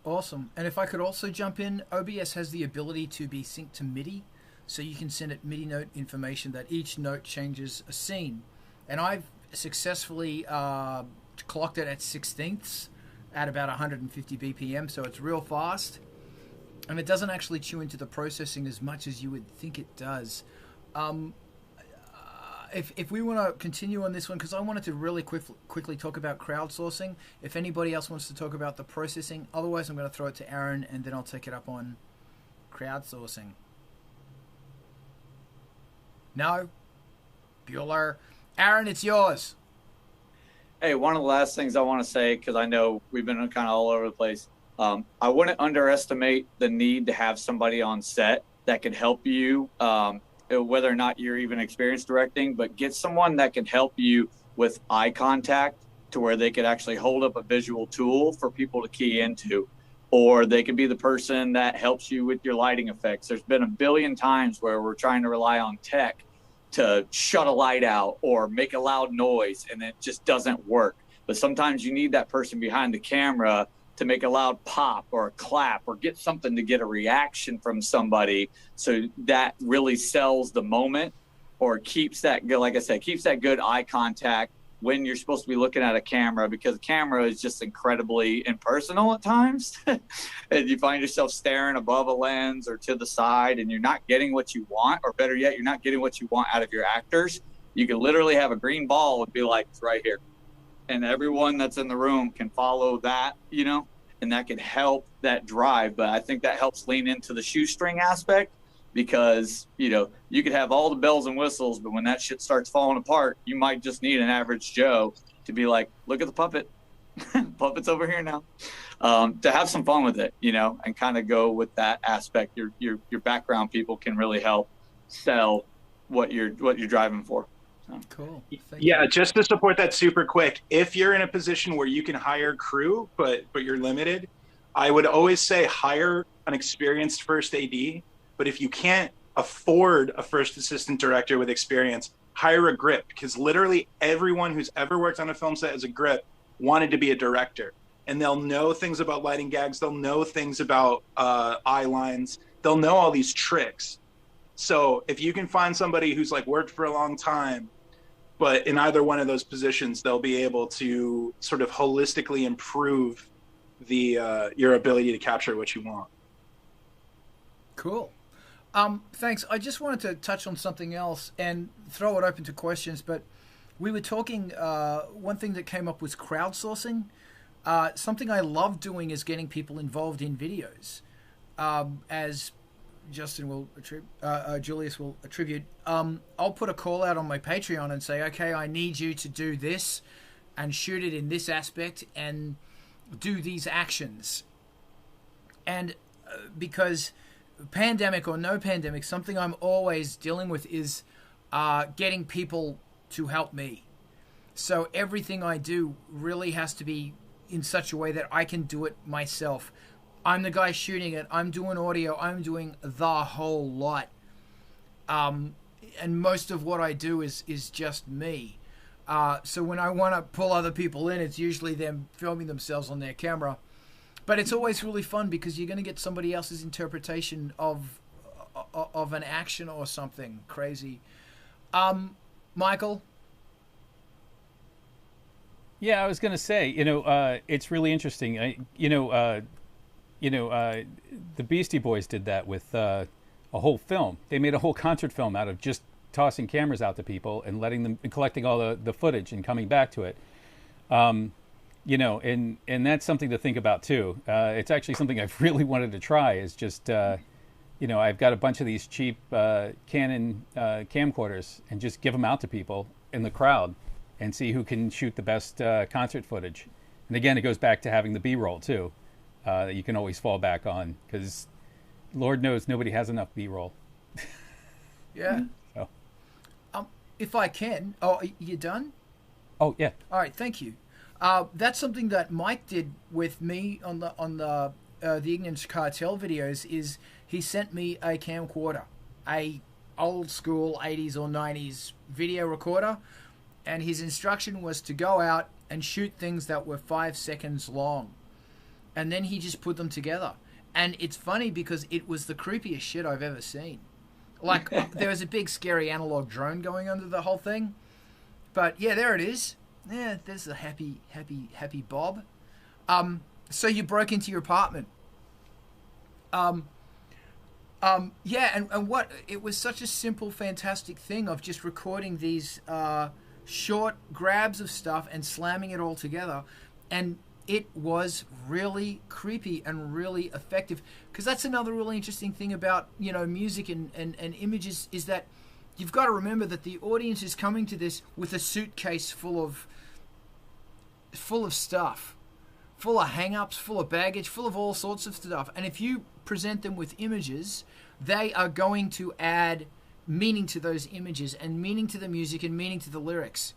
Awesome. And if I could also jump in, OBS has the ability to be synced to MIDI. So you can send it MIDI note information that each note changes a scene. And I've successfully clocked it at 16ths at about 150 BPM. So it's real fast. And it doesn't actually chew into the processing as much as you would think it does. If we want to continue on this one, because I wanted to really quickly talk about crowdsourcing. If anybody else wants to talk about the processing, otherwise I'm going to throw it to Aaron, and then I'll take it up on crowdsourcing. No? Bueller. Aaron, it's yours. Hey, one of the last things I want to say, because I know we've been kind of all over the place, I wouldn't underestimate the need to have somebody on set that can help you, whether or not you're even experienced directing, but get someone that can help you with eye contact to where they could actually hold up a visual tool for people to key into. Or they could be the person that helps you with your lighting effects. There's been a billion times where we're trying to rely on tech to shut a light out or make a loud noise, and it just doesn't work. But sometimes you need that person behind the camera to make a loud pop or a clap or get something to get a reaction from somebody, so that really sells the moment or keeps that good, like I said, keeps that good eye contact when you're supposed to be looking at a camera, because the camera is just incredibly impersonal at times. And you find yourself staring above a lens or to the side, and you're not getting what you want, or better yet, you're not getting what you want out of your actors. You can literally have a green ball and be like, it's right here. And everyone that's in the room can follow that, and that can help that drive. But I think that helps lean into the shoestring aspect, because, you could have all the bells and whistles, but when that shit starts falling apart, you might just need an average Joe to be like, look at the puppet. Puppet's over here now. to have some fun with it, you know, and kind of go with that aspect. Your background people can really help sell what you're driving for. So. Cool. Yeah, just to support that super quick, if you're in a position where you can hire crew, but you're limited, I would always say hire an experienced first AD. But if you can't afford a first assistant director with experience, hire a grip, because literally everyone who's ever worked on a film set as a grip wanted to be a director. And they'll know things about lighting gags. They'll know things about eye lines. They'll know all these tricks. So if you can find somebody who's like worked for a long time, but in either one of those positions, they'll be able to sort of holistically improve the your ability to capture what you want. Cool. Thanks. I just wanted to touch on something else and throw it open to questions, but we were talking, one thing that came up was crowdsourcing. Something I love doing is getting people involved in videos. As Justin will Julius will attribute, I'll put a call out on my Patreon and say, okay, I need you to do this and shoot it in this aspect and do these actions. And because pandemic or no pandemic, something I'm always dealing with is getting people to help me. So everything I do really has to be in such a way that I can do it myself. I'm the guy shooting it. I'm doing audio. I'm doing the whole lot. And most of what I do is just me. So when I want to pull other people in, it's usually them filming themselves on their camera. But it's always really fun because you're going to get somebody else's interpretation of an action or something crazy. Michael? Yeah, I was going to say, it's really interesting. The Beastie Boys did that with a whole film. They made a whole concert film out of just tossing cameras out to people and letting them and collecting all the footage and coming back to it. And that's something to think about too. It's actually something I've really wanted to try. Is just I've got a bunch of these cheap Canon camcorders and just give them out to people in the crowd and see who can shoot the best concert footage. And again, it goes back to having the B-roll too, that you can always fall back on, because Lord knows nobody has enough B-roll. Yeah. So. If I can, oh, you done? Oh yeah. All right, thank you. That's something that Mike did with me on the Ignorance Cartel videos. Is he sent me a camcorder, a old school 80s or 90s video recorder, and his instruction was to go out and shoot things that were 5 seconds long, and then he just put them together. And it's funny because it was the creepiest shit I've ever seen. Like there was a big scary analog drone going under the whole thing, but yeah, there it is. Yeah, there's a happy Bob. So you broke into your apartment. Yeah, and what, it was such a simple, fantastic thing of just recording these short grabs of stuff and slamming it all together. And it was really creepy and really effective. Because that's another really interesting thing about, music and images, is that you've got to remember that the audience is coming to this with a suitcase full of stuff, full of hang-ups, full of baggage, full of all sorts of stuff. And if you present them with images, they are going to add meaning to those images and meaning to the music and meaning to the lyrics.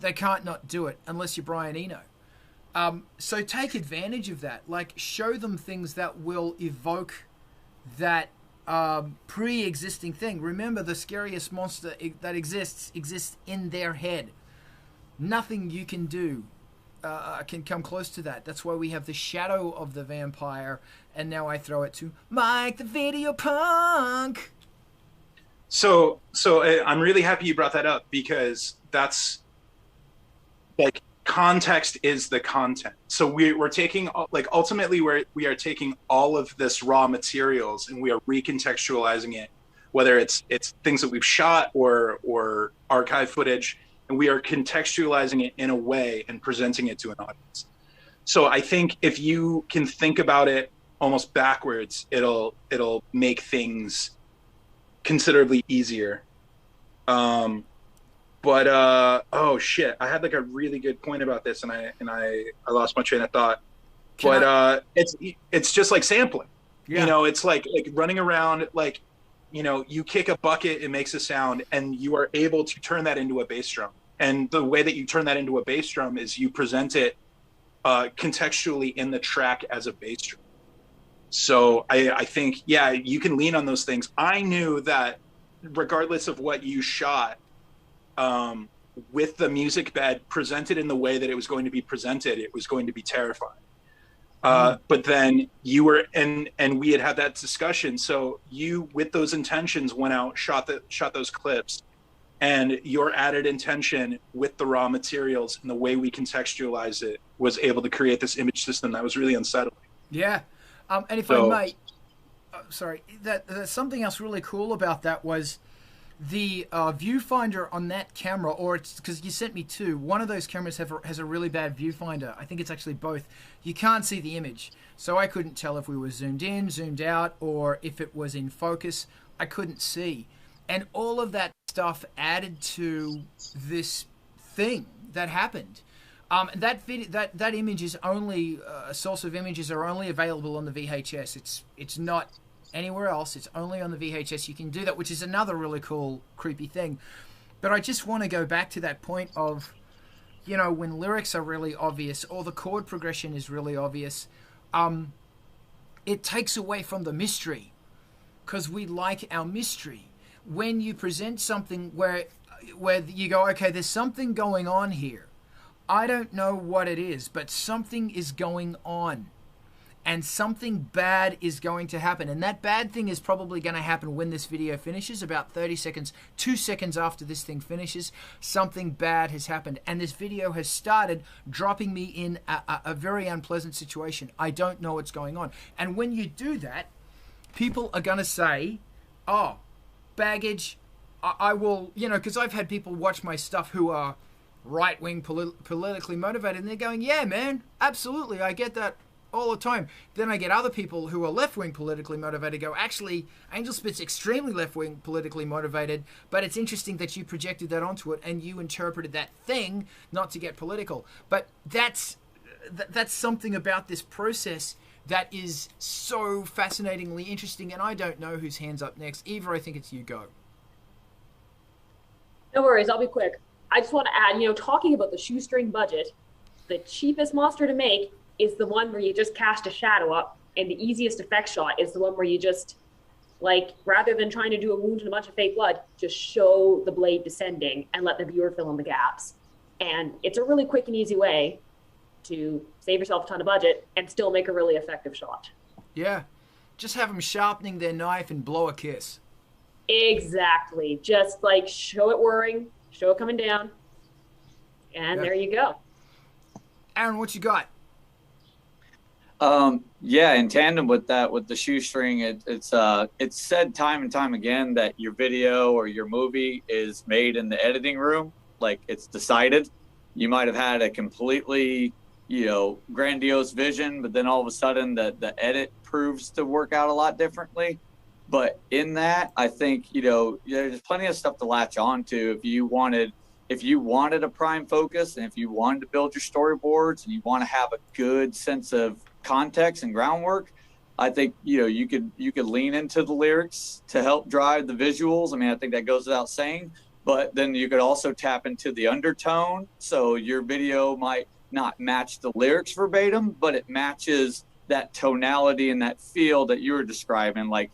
They can't not do it unless you're Brian Eno. So take advantage of that. Like, show them things that will evoke that pre-existing thing. Remember, the scariest monster that exists in their head. Nothing you can do can come close to that. That's why we have the shadow of the vampire, and now I throw it to Mike the Videopunk. So I'm really happy you brought that up, because that's like, context is the content. So we're taking, like, ultimately we are taking all of this raw materials and we are recontextualizing it, whether it's things that we've shot or archive footage, and we are contextualizing it in a way and presenting it to an audience. So I think if you can think about it almost backwards, it'll make things considerably easier. But oh shit, I had like a really good point about this, and I lost my train of thought. But it's just like sampling. Yeah. You know, it's like running around, like, you know, you kick a bucket, it makes a sound, and you are able to turn that into a bass drum. And the way that you turn that into a bass drum is you present it contextually in the track as a bass drum. So I think, yeah, you can lean on those things. I knew that regardless of what you shot, with the music bed presented in the way that it was going to be presented, it was going to be terrifying. But then you were, and we had that discussion. So you, with those intentions, went out, shot those clips, and your added intention with the raw materials and the way we contextualized it was able to create this image system that was really unsettling. Yeah. And if I may, sorry, that's something else really cool about that was the viewfinder on that camera, or it's because you sent me two. One of those cameras has a really bad viewfinder. I think it's actually both. You can't see the image. So I couldn't tell if we were zoomed in, zoomed out, or if it was in focus. I couldn't see. And all of that stuff added to this thing that happened. That image is only source of images are only available on the VHS. It's not anywhere else. It's only on the VHS. You can do that, which is another really cool, creepy thing. But I just want to go back to that point of, you know, when lyrics are really obvious or the chord progression is really obvious, it takes away from the mystery, because we like our mystery. When you present something where you go, okay, there's something going on here. I don't know what it is, but something is going on. And something bad is going to happen. And that bad thing is probably going to happen when this video finishes, about 30 seconds, 2 seconds after this thing finishes. Something bad has happened. And this video has started dropping me in a very unpleasant situation. I don't know what's going on. And when you do that, people are going to say, oh, baggage, I will, you know, because I've had people watch my stuff who are right-wing politically motivated, and they're going, yeah, man, absolutely, I get that all the time. Then I get other people who are left-wing politically motivated go, actually, Angelspit's extremely left-wing politically motivated, but it's interesting that you projected that onto it and you interpreted that thing not to get political. But that's something about this process that is so fascinatingly interesting, and I don't know whose hand's up next. Eva, I think it's you. Go. No worries, I'll be quick. I just want to add, you know, talking about the shoestring budget, the cheapest monster to make is the one where you just cast a shadow up, and the easiest effect shot is the one where you just, like, rather than trying to do a wound and a bunch of fake blood, just show the blade descending and let the viewer fill in the gaps. And it's a really quick and easy way to save yourself a ton of budget and still make a really effective shot. Yeah, just have them sharpening their knife and blow a kiss. Exactly. Just like show it whirring, show it coming down, and there you go. Aaron, what you got? Yeah, in tandem with that, with the shoestring, it's said time and time again that your video or your movie is made in the editing room. Like, it's decided. You might have had a completely, you know, grandiose vision, but then all of a sudden the edit proves to work out a lot differently. But in that, I think, you know, there's plenty of stuff to latch on to if you wanted a prime focus, and if you wanted to build your storyboards and you want to have a good sense of context and groundwork. I think, you know, you could lean into the lyrics to help drive the visuals. I mean, I think that goes without saying, but then you could also tap into the undertone. So your video might not match the lyrics verbatim, but it matches that tonality and that feel that you were describing. Like,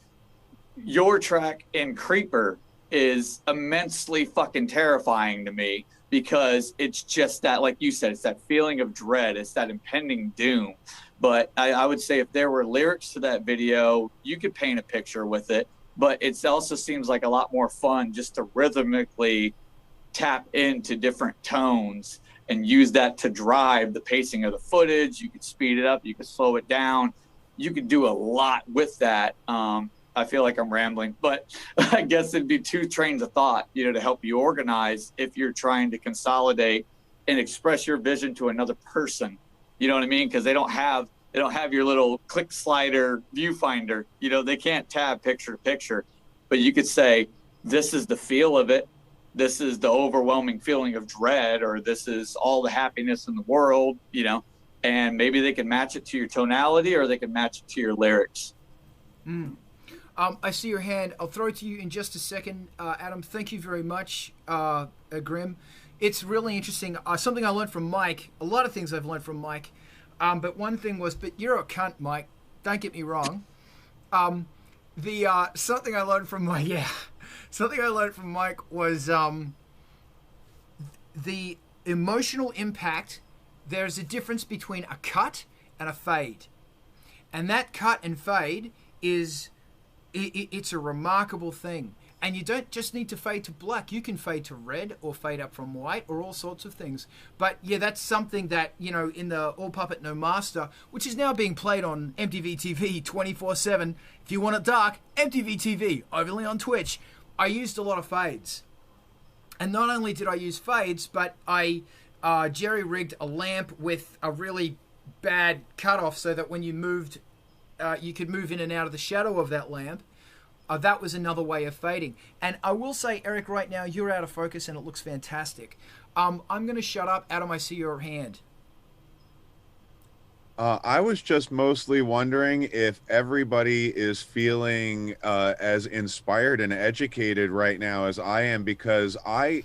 your track in Creeper is immensely fucking terrifying to me, because it's just that, like you said, it's that feeling of dread. It's that impending doom. But I would say if there were lyrics to that video, you could paint a picture with it. But it also seems like a lot more fun just to rhythmically tap into different tones and use that to drive the pacing of the footage. You could speed it up. You could slow it down. You could do a lot with that. I feel like I'm rambling, but I guess it'd be two trains of thought, you know, to help you organize if you're trying to consolidate and express your vision to another person. You know what I mean? Because they don't have your little click slider viewfinder. You know, they can't tab picture to picture, but you could say, this is the feel of it. This is the overwhelming feeling of dread, or this is all the happiness in the world, you know, and maybe they can match it to your tonality or they can match it to your lyrics. I see your hand. I'll throw it to you in just a second. Adam, thank you very much, Grim. It's really interesting. Something I learned from Mike, a lot of things I've learned from Mike, but one thing was, but you're a cunt, Mike. Don't get me wrong. Something I learned from Mike, something I learned from Mike was the emotional impact. There's a difference between a cut and a fade. And that cut and fade it's a remarkable thing. And you don't just need to fade to black. You can fade to red or fade up from white or all sorts of things. But yeah, that's something that, you know, in the All Puppet No Master, which is now being played on eMpTyVeeTV 24/7. If you want it dark, eMpTyVeeTV, overly on Twitch. I used a lot of fades. And not only did I use fades, but I jerry-rigged a lamp with a really bad cutoff so that when you moved, you could move in and out of the shadow of that lamp. That was another way of fading. And I will say, Eric, right now, you're out of focus and it looks fantastic. I'm going to shut up. Adam, I see your hand. I was just mostly wondering if everybody is feeling as inspired and educated right now as I am, because I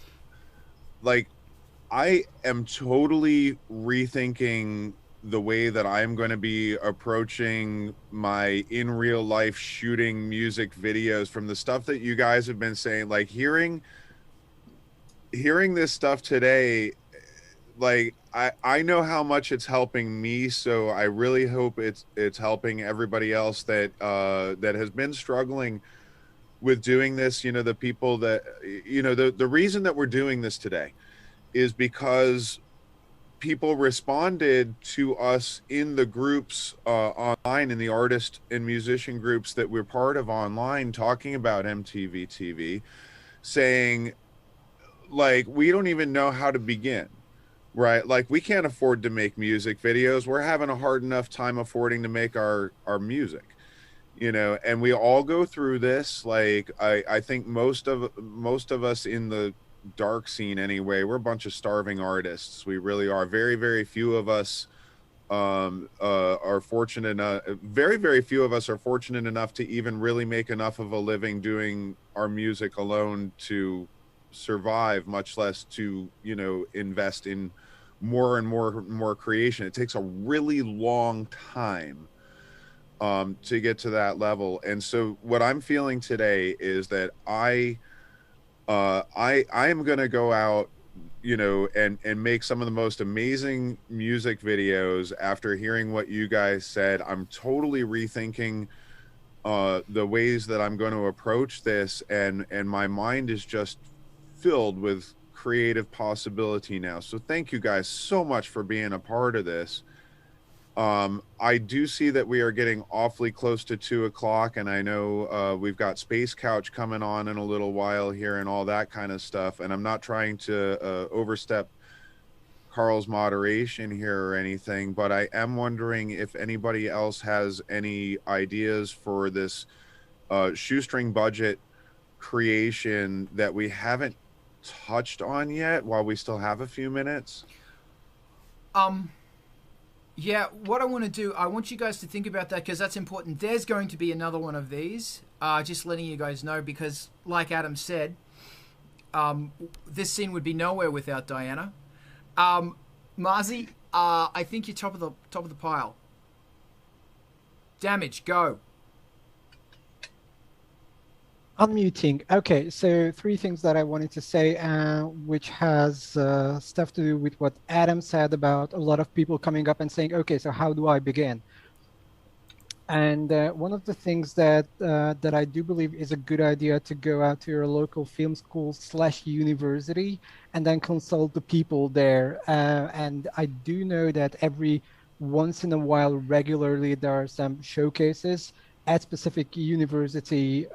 am totally rethinking the way that I'm going to be approaching my in real life shooting music videos from the stuff that you guys have been saying. Like hearing this stuff today, like I know how much it's helping me, so I really hope it's helping everybody else that that has been struggling with doing this. You know, the people that, you know, the reason that we're doing this today is because people responded to us in the groups online, in the artist and musician groups that we're part of online, talking about eMpTyVeeTV, saying, like, we don't even know how to begin, right? Like, we can't afford to make music videos. We're having a hard enough time affording to make our music, you know, and we all go through this. Like, I think most of us in the dark scene anyway, we're a bunch of starving artists. We really are. Very, very few of us are fortunate enough, very few of us are fortunate enough to even really make enough of a living doing our music alone to survive, much less to, you know, invest in more and more creation. It takes a really long time to get to that level. And so what I'm feeling today is that I am going to go out, you know, and make some of the most amazing music videos after hearing what you guys said. I'm totally rethinking the ways that I'm going to approach this, and my mind is just filled with creative possibility now. So thank you guys so much for being a part of this. I do see that we are getting awfully close to 2 o'clock, and I know we've got Space Couch coming on in a little while here and all that kind of stuff. And I'm not trying to overstep Carl's moderation here or anything, but I am wondering if anybody else has any ideas for this shoestring budget creation that we haven't touched on yet while we still have a few minutes. Yeah, what I want to do, I want you guys to think about that, because that's important. There's going to be another one of these, just letting you guys know, because like Adam said, this scene would be nowhere without Diana. Marzi, I think you're top of the pile. Damage, go. Unmuting. Okay, so 3 things that I wanted to say, which has stuff to do with what Adam said about a lot of people coming up and saying, okay, so how do I begin? And one of the things that I do believe is a good idea to go out to your local film school / university and then consult the people there. And I do know that every once in a while, regularly, there are some showcases at specific university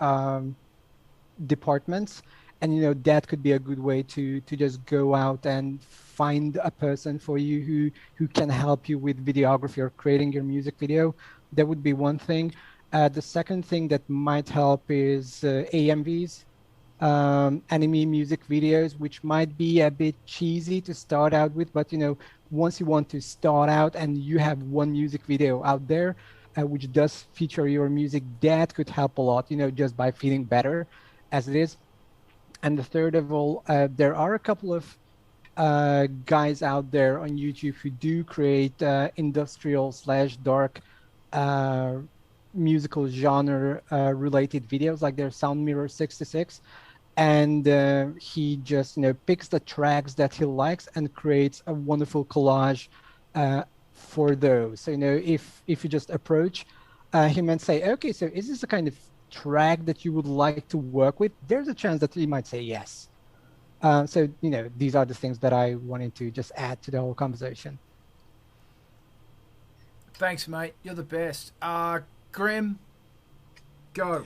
departments, and you know that could be a good way to just go out and find a person for you who can help you with videography or creating your music video. That would be one thing. The second thing that might help is AMVs. anime music videos, which might be a bit cheesy to start out with, but once you want to start out and you have one music video out there which does feature your music, that could help a lot, just by feeling better as it is. And the third of all, there are a couple of guys out there on YouTube who do create industrial/dark musical genre related videos, like their Sound Mirror 66, and he just picks the tracks that he likes and creates a wonderful collage for those. So if you just approach him and say, okay, so is this the kind of track that you would like to work with, there's a chance that he might say yes. So these are the things that I wanted to just add to the whole conversation. Thanks, mate. You're the best. Grim, go.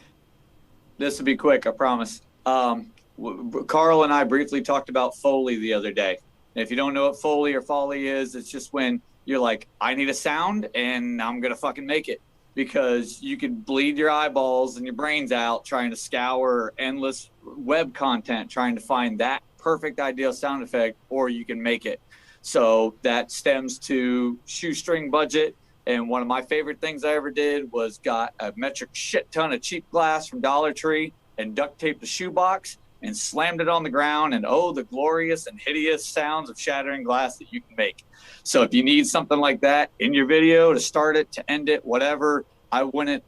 This will be quick, I promise. Carl and I briefly talked about Foley the other day. And if you don't know what Foley or Foley is, it's just when you're like, I need a sound and I'm going to fucking make it. Because you could bleed your eyeballs and your brains out trying to scour endless web content, trying to find that perfect ideal sound effect, or you can make it. So that stems to shoestring budget. And one of my favorite things I ever did was got a metric shit ton of cheap glass from Dollar Tree and duct taped the shoebox and slammed it on the ground. And oh, the glorious and hideous sounds of shattering glass that you can make. So if you need something like that in your video to start it, to end it, whatever, I wouldn't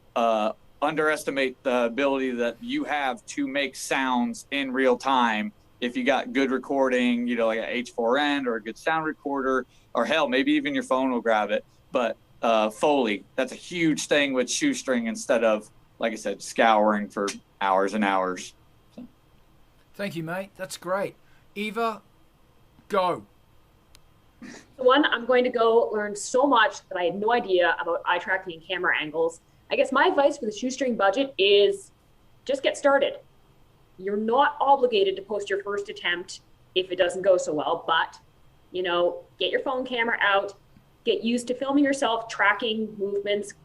underestimate the ability that you have to make sounds in real time. If you got good recording, like an H4n or a good sound recorder, or hell, maybe even your phone will grab it. But Foley, that's a huge thing with shoestring instead of, like I said, scouring for hours and hours. So. Thank you, mate. That's great. Eva, go. One, I'm going to go learn so much that I had no idea about eye tracking and camera angles. I guess my advice for the shoestring budget is just get started. You're not obligated to post your first attempt if it doesn't go so well, but, get your phone camera out, get used to filming yourself, tracking movements.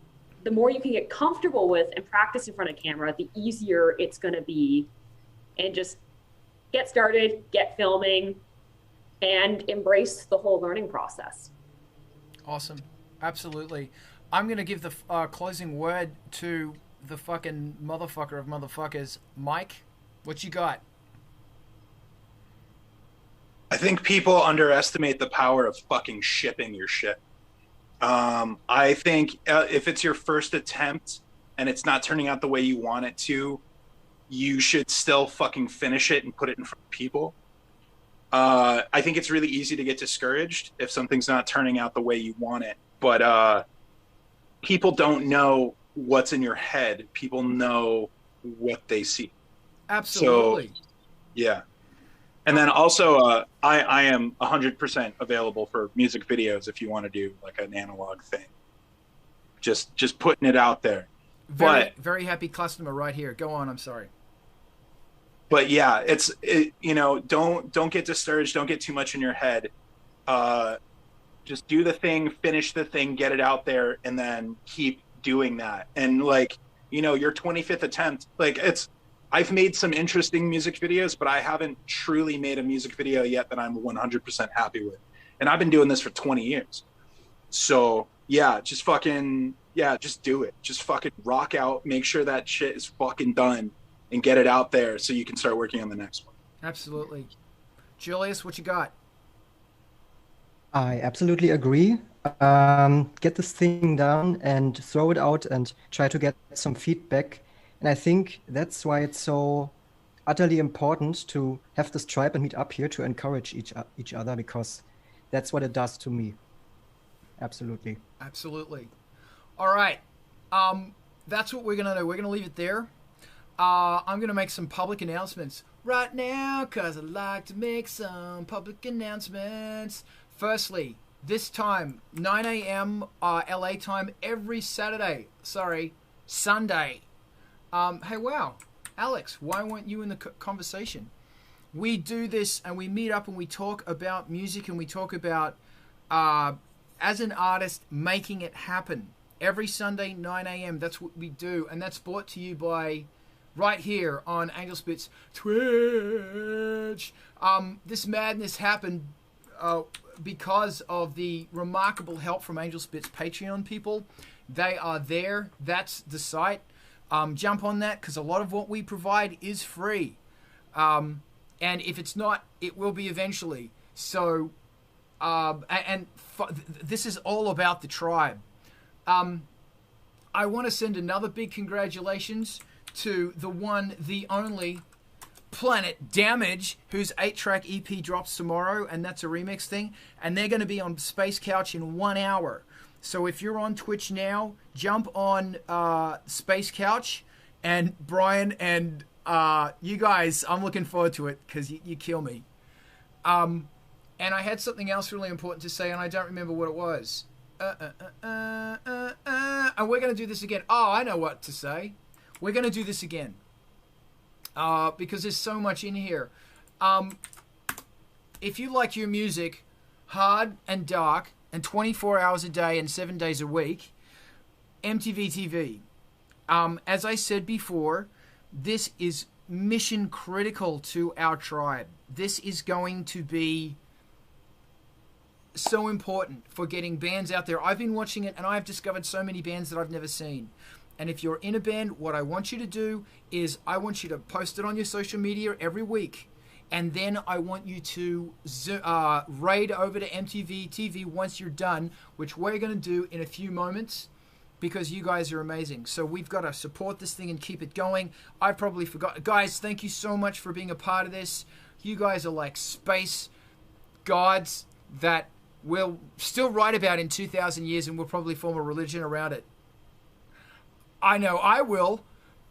The more you can get comfortable with and practice in front of camera, the easier it's going to be. And just get started, get filming, and embrace the whole learning process. Awesome. Absolutely. I'm going to give the closing word to the fucking motherfucker of motherfuckers. Mike, what you got? I think people underestimate the power of fucking shipping your shit. I think if it's your first attempt and it's not turning out the way you want it to, you should still fucking finish it and put it in front of people. I think it's really easy to get discouraged if something's not turning out the way you want it. But people don't know what's in your head. People know what they see. Absolutely. So, yeah. And then also, I am 100% available for music videos if you want to do like an analog thing. Just putting it out there. Very happy customer right here. Go on. I'm sorry. But yeah, don't get discouraged. Don't get too much in your head. Just do the thing, finish the thing, get it out there, and then keep doing that. And your 25th attempt, I've made some interesting music videos, but I haven't truly made a music video yet that I'm 100% happy with. And I've been doing this for 20 years. So yeah, just do it. Just fucking rock out, make sure that shit is fucking done, and get it out there so you can start working on the next one. Absolutely. Julius, what you got? I absolutely agree. Get this thing done and throw it out and try to get some feedback. And I think that's why it's so utterly important to have this tribe and meet up here to encourage each other, because that's what it does to me. Absolutely. Absolutely. All right. That's what we're going to do. We're going to leave it there. I'm going to make some public announcements right now because I like to make some public announcements. Firstly, this time, 9 a.m. LA time every Sunday. Hey, wow. Alex, why weren't you in the conversation? We do this and we meet up and we talk about music and we talk about, as an artist, making it happen. Every Sunday, 9 a.m. That's what we do. And that's brought to you by right here on Angelspit's Twitch. This madness happened because of the remarkable help from Angelspit's Patreon people. They are there. That's the site. Jump on that, because a lot of what we provide is free. And if it's not, it will be eventually. So, this is all about the tribe. I want to send another big congratulations to the one, the only PlanetDamage, whose 8-track EP drops tomorrow, and that's a remix thing. And they're going to be on Space Couch in 1 hour. So if you're on Twitch now, jump on Space Couch, and Brian and you guys, I'm looking forward to it, because you kill me. And I had something else really important to say, and I don't remember what it was. And we're going to do this again. Oh, I know what to say. We're going to do this again. Because there's so much in here. If you like your music hard and dark and 24 hours a day and 7 days a week, eMpTyVeeTV. As I said before, this is mission critical to our tribe. This is going to be so important for getting bands out there. I've been watching it, and I've discovered so many bands that I've never seen. And if you're in a band, what I want you to do is I want you to post it on your social media every week. And then I want you to raid over to eMpTyVeeTV once you're done, which we're going to do in a few moments, because you guys are amazing. So we've got to support this thing and keep it going. I probably forgot. Guys, thank you so much for being a part of this. You guys are like space gods that we'll still write about in 2,000 years, and we'll probably form a religion around it. I know I will.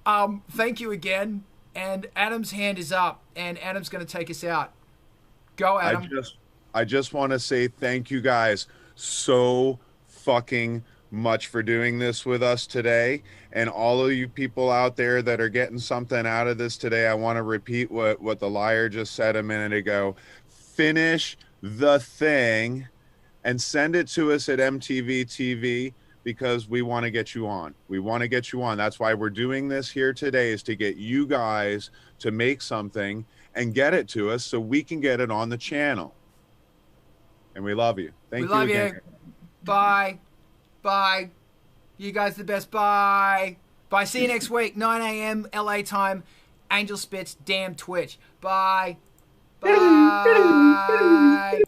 Thank you again. And Adam's hand is up, and Adam's going to take us out. Go, Adam. I just want to say thank you guys so fucking much for doing this with us today. And all of you people out there that are getting something out of this today, I want to repeat what the liar just said a minute ago. Finish the thing and send it to us at eMpTyVeeTV, because we want to get you on. We want to get you on. That's why we're doing this here today, is to get you guys to make something and get it to us so we can get it on the channel. And we love you. Thank you again. Bye. Bye. You guys are the best. Bye. Bye. See you next week, 9 a.m. LA time, Angelspit's damn Twitch. Bye. Bye.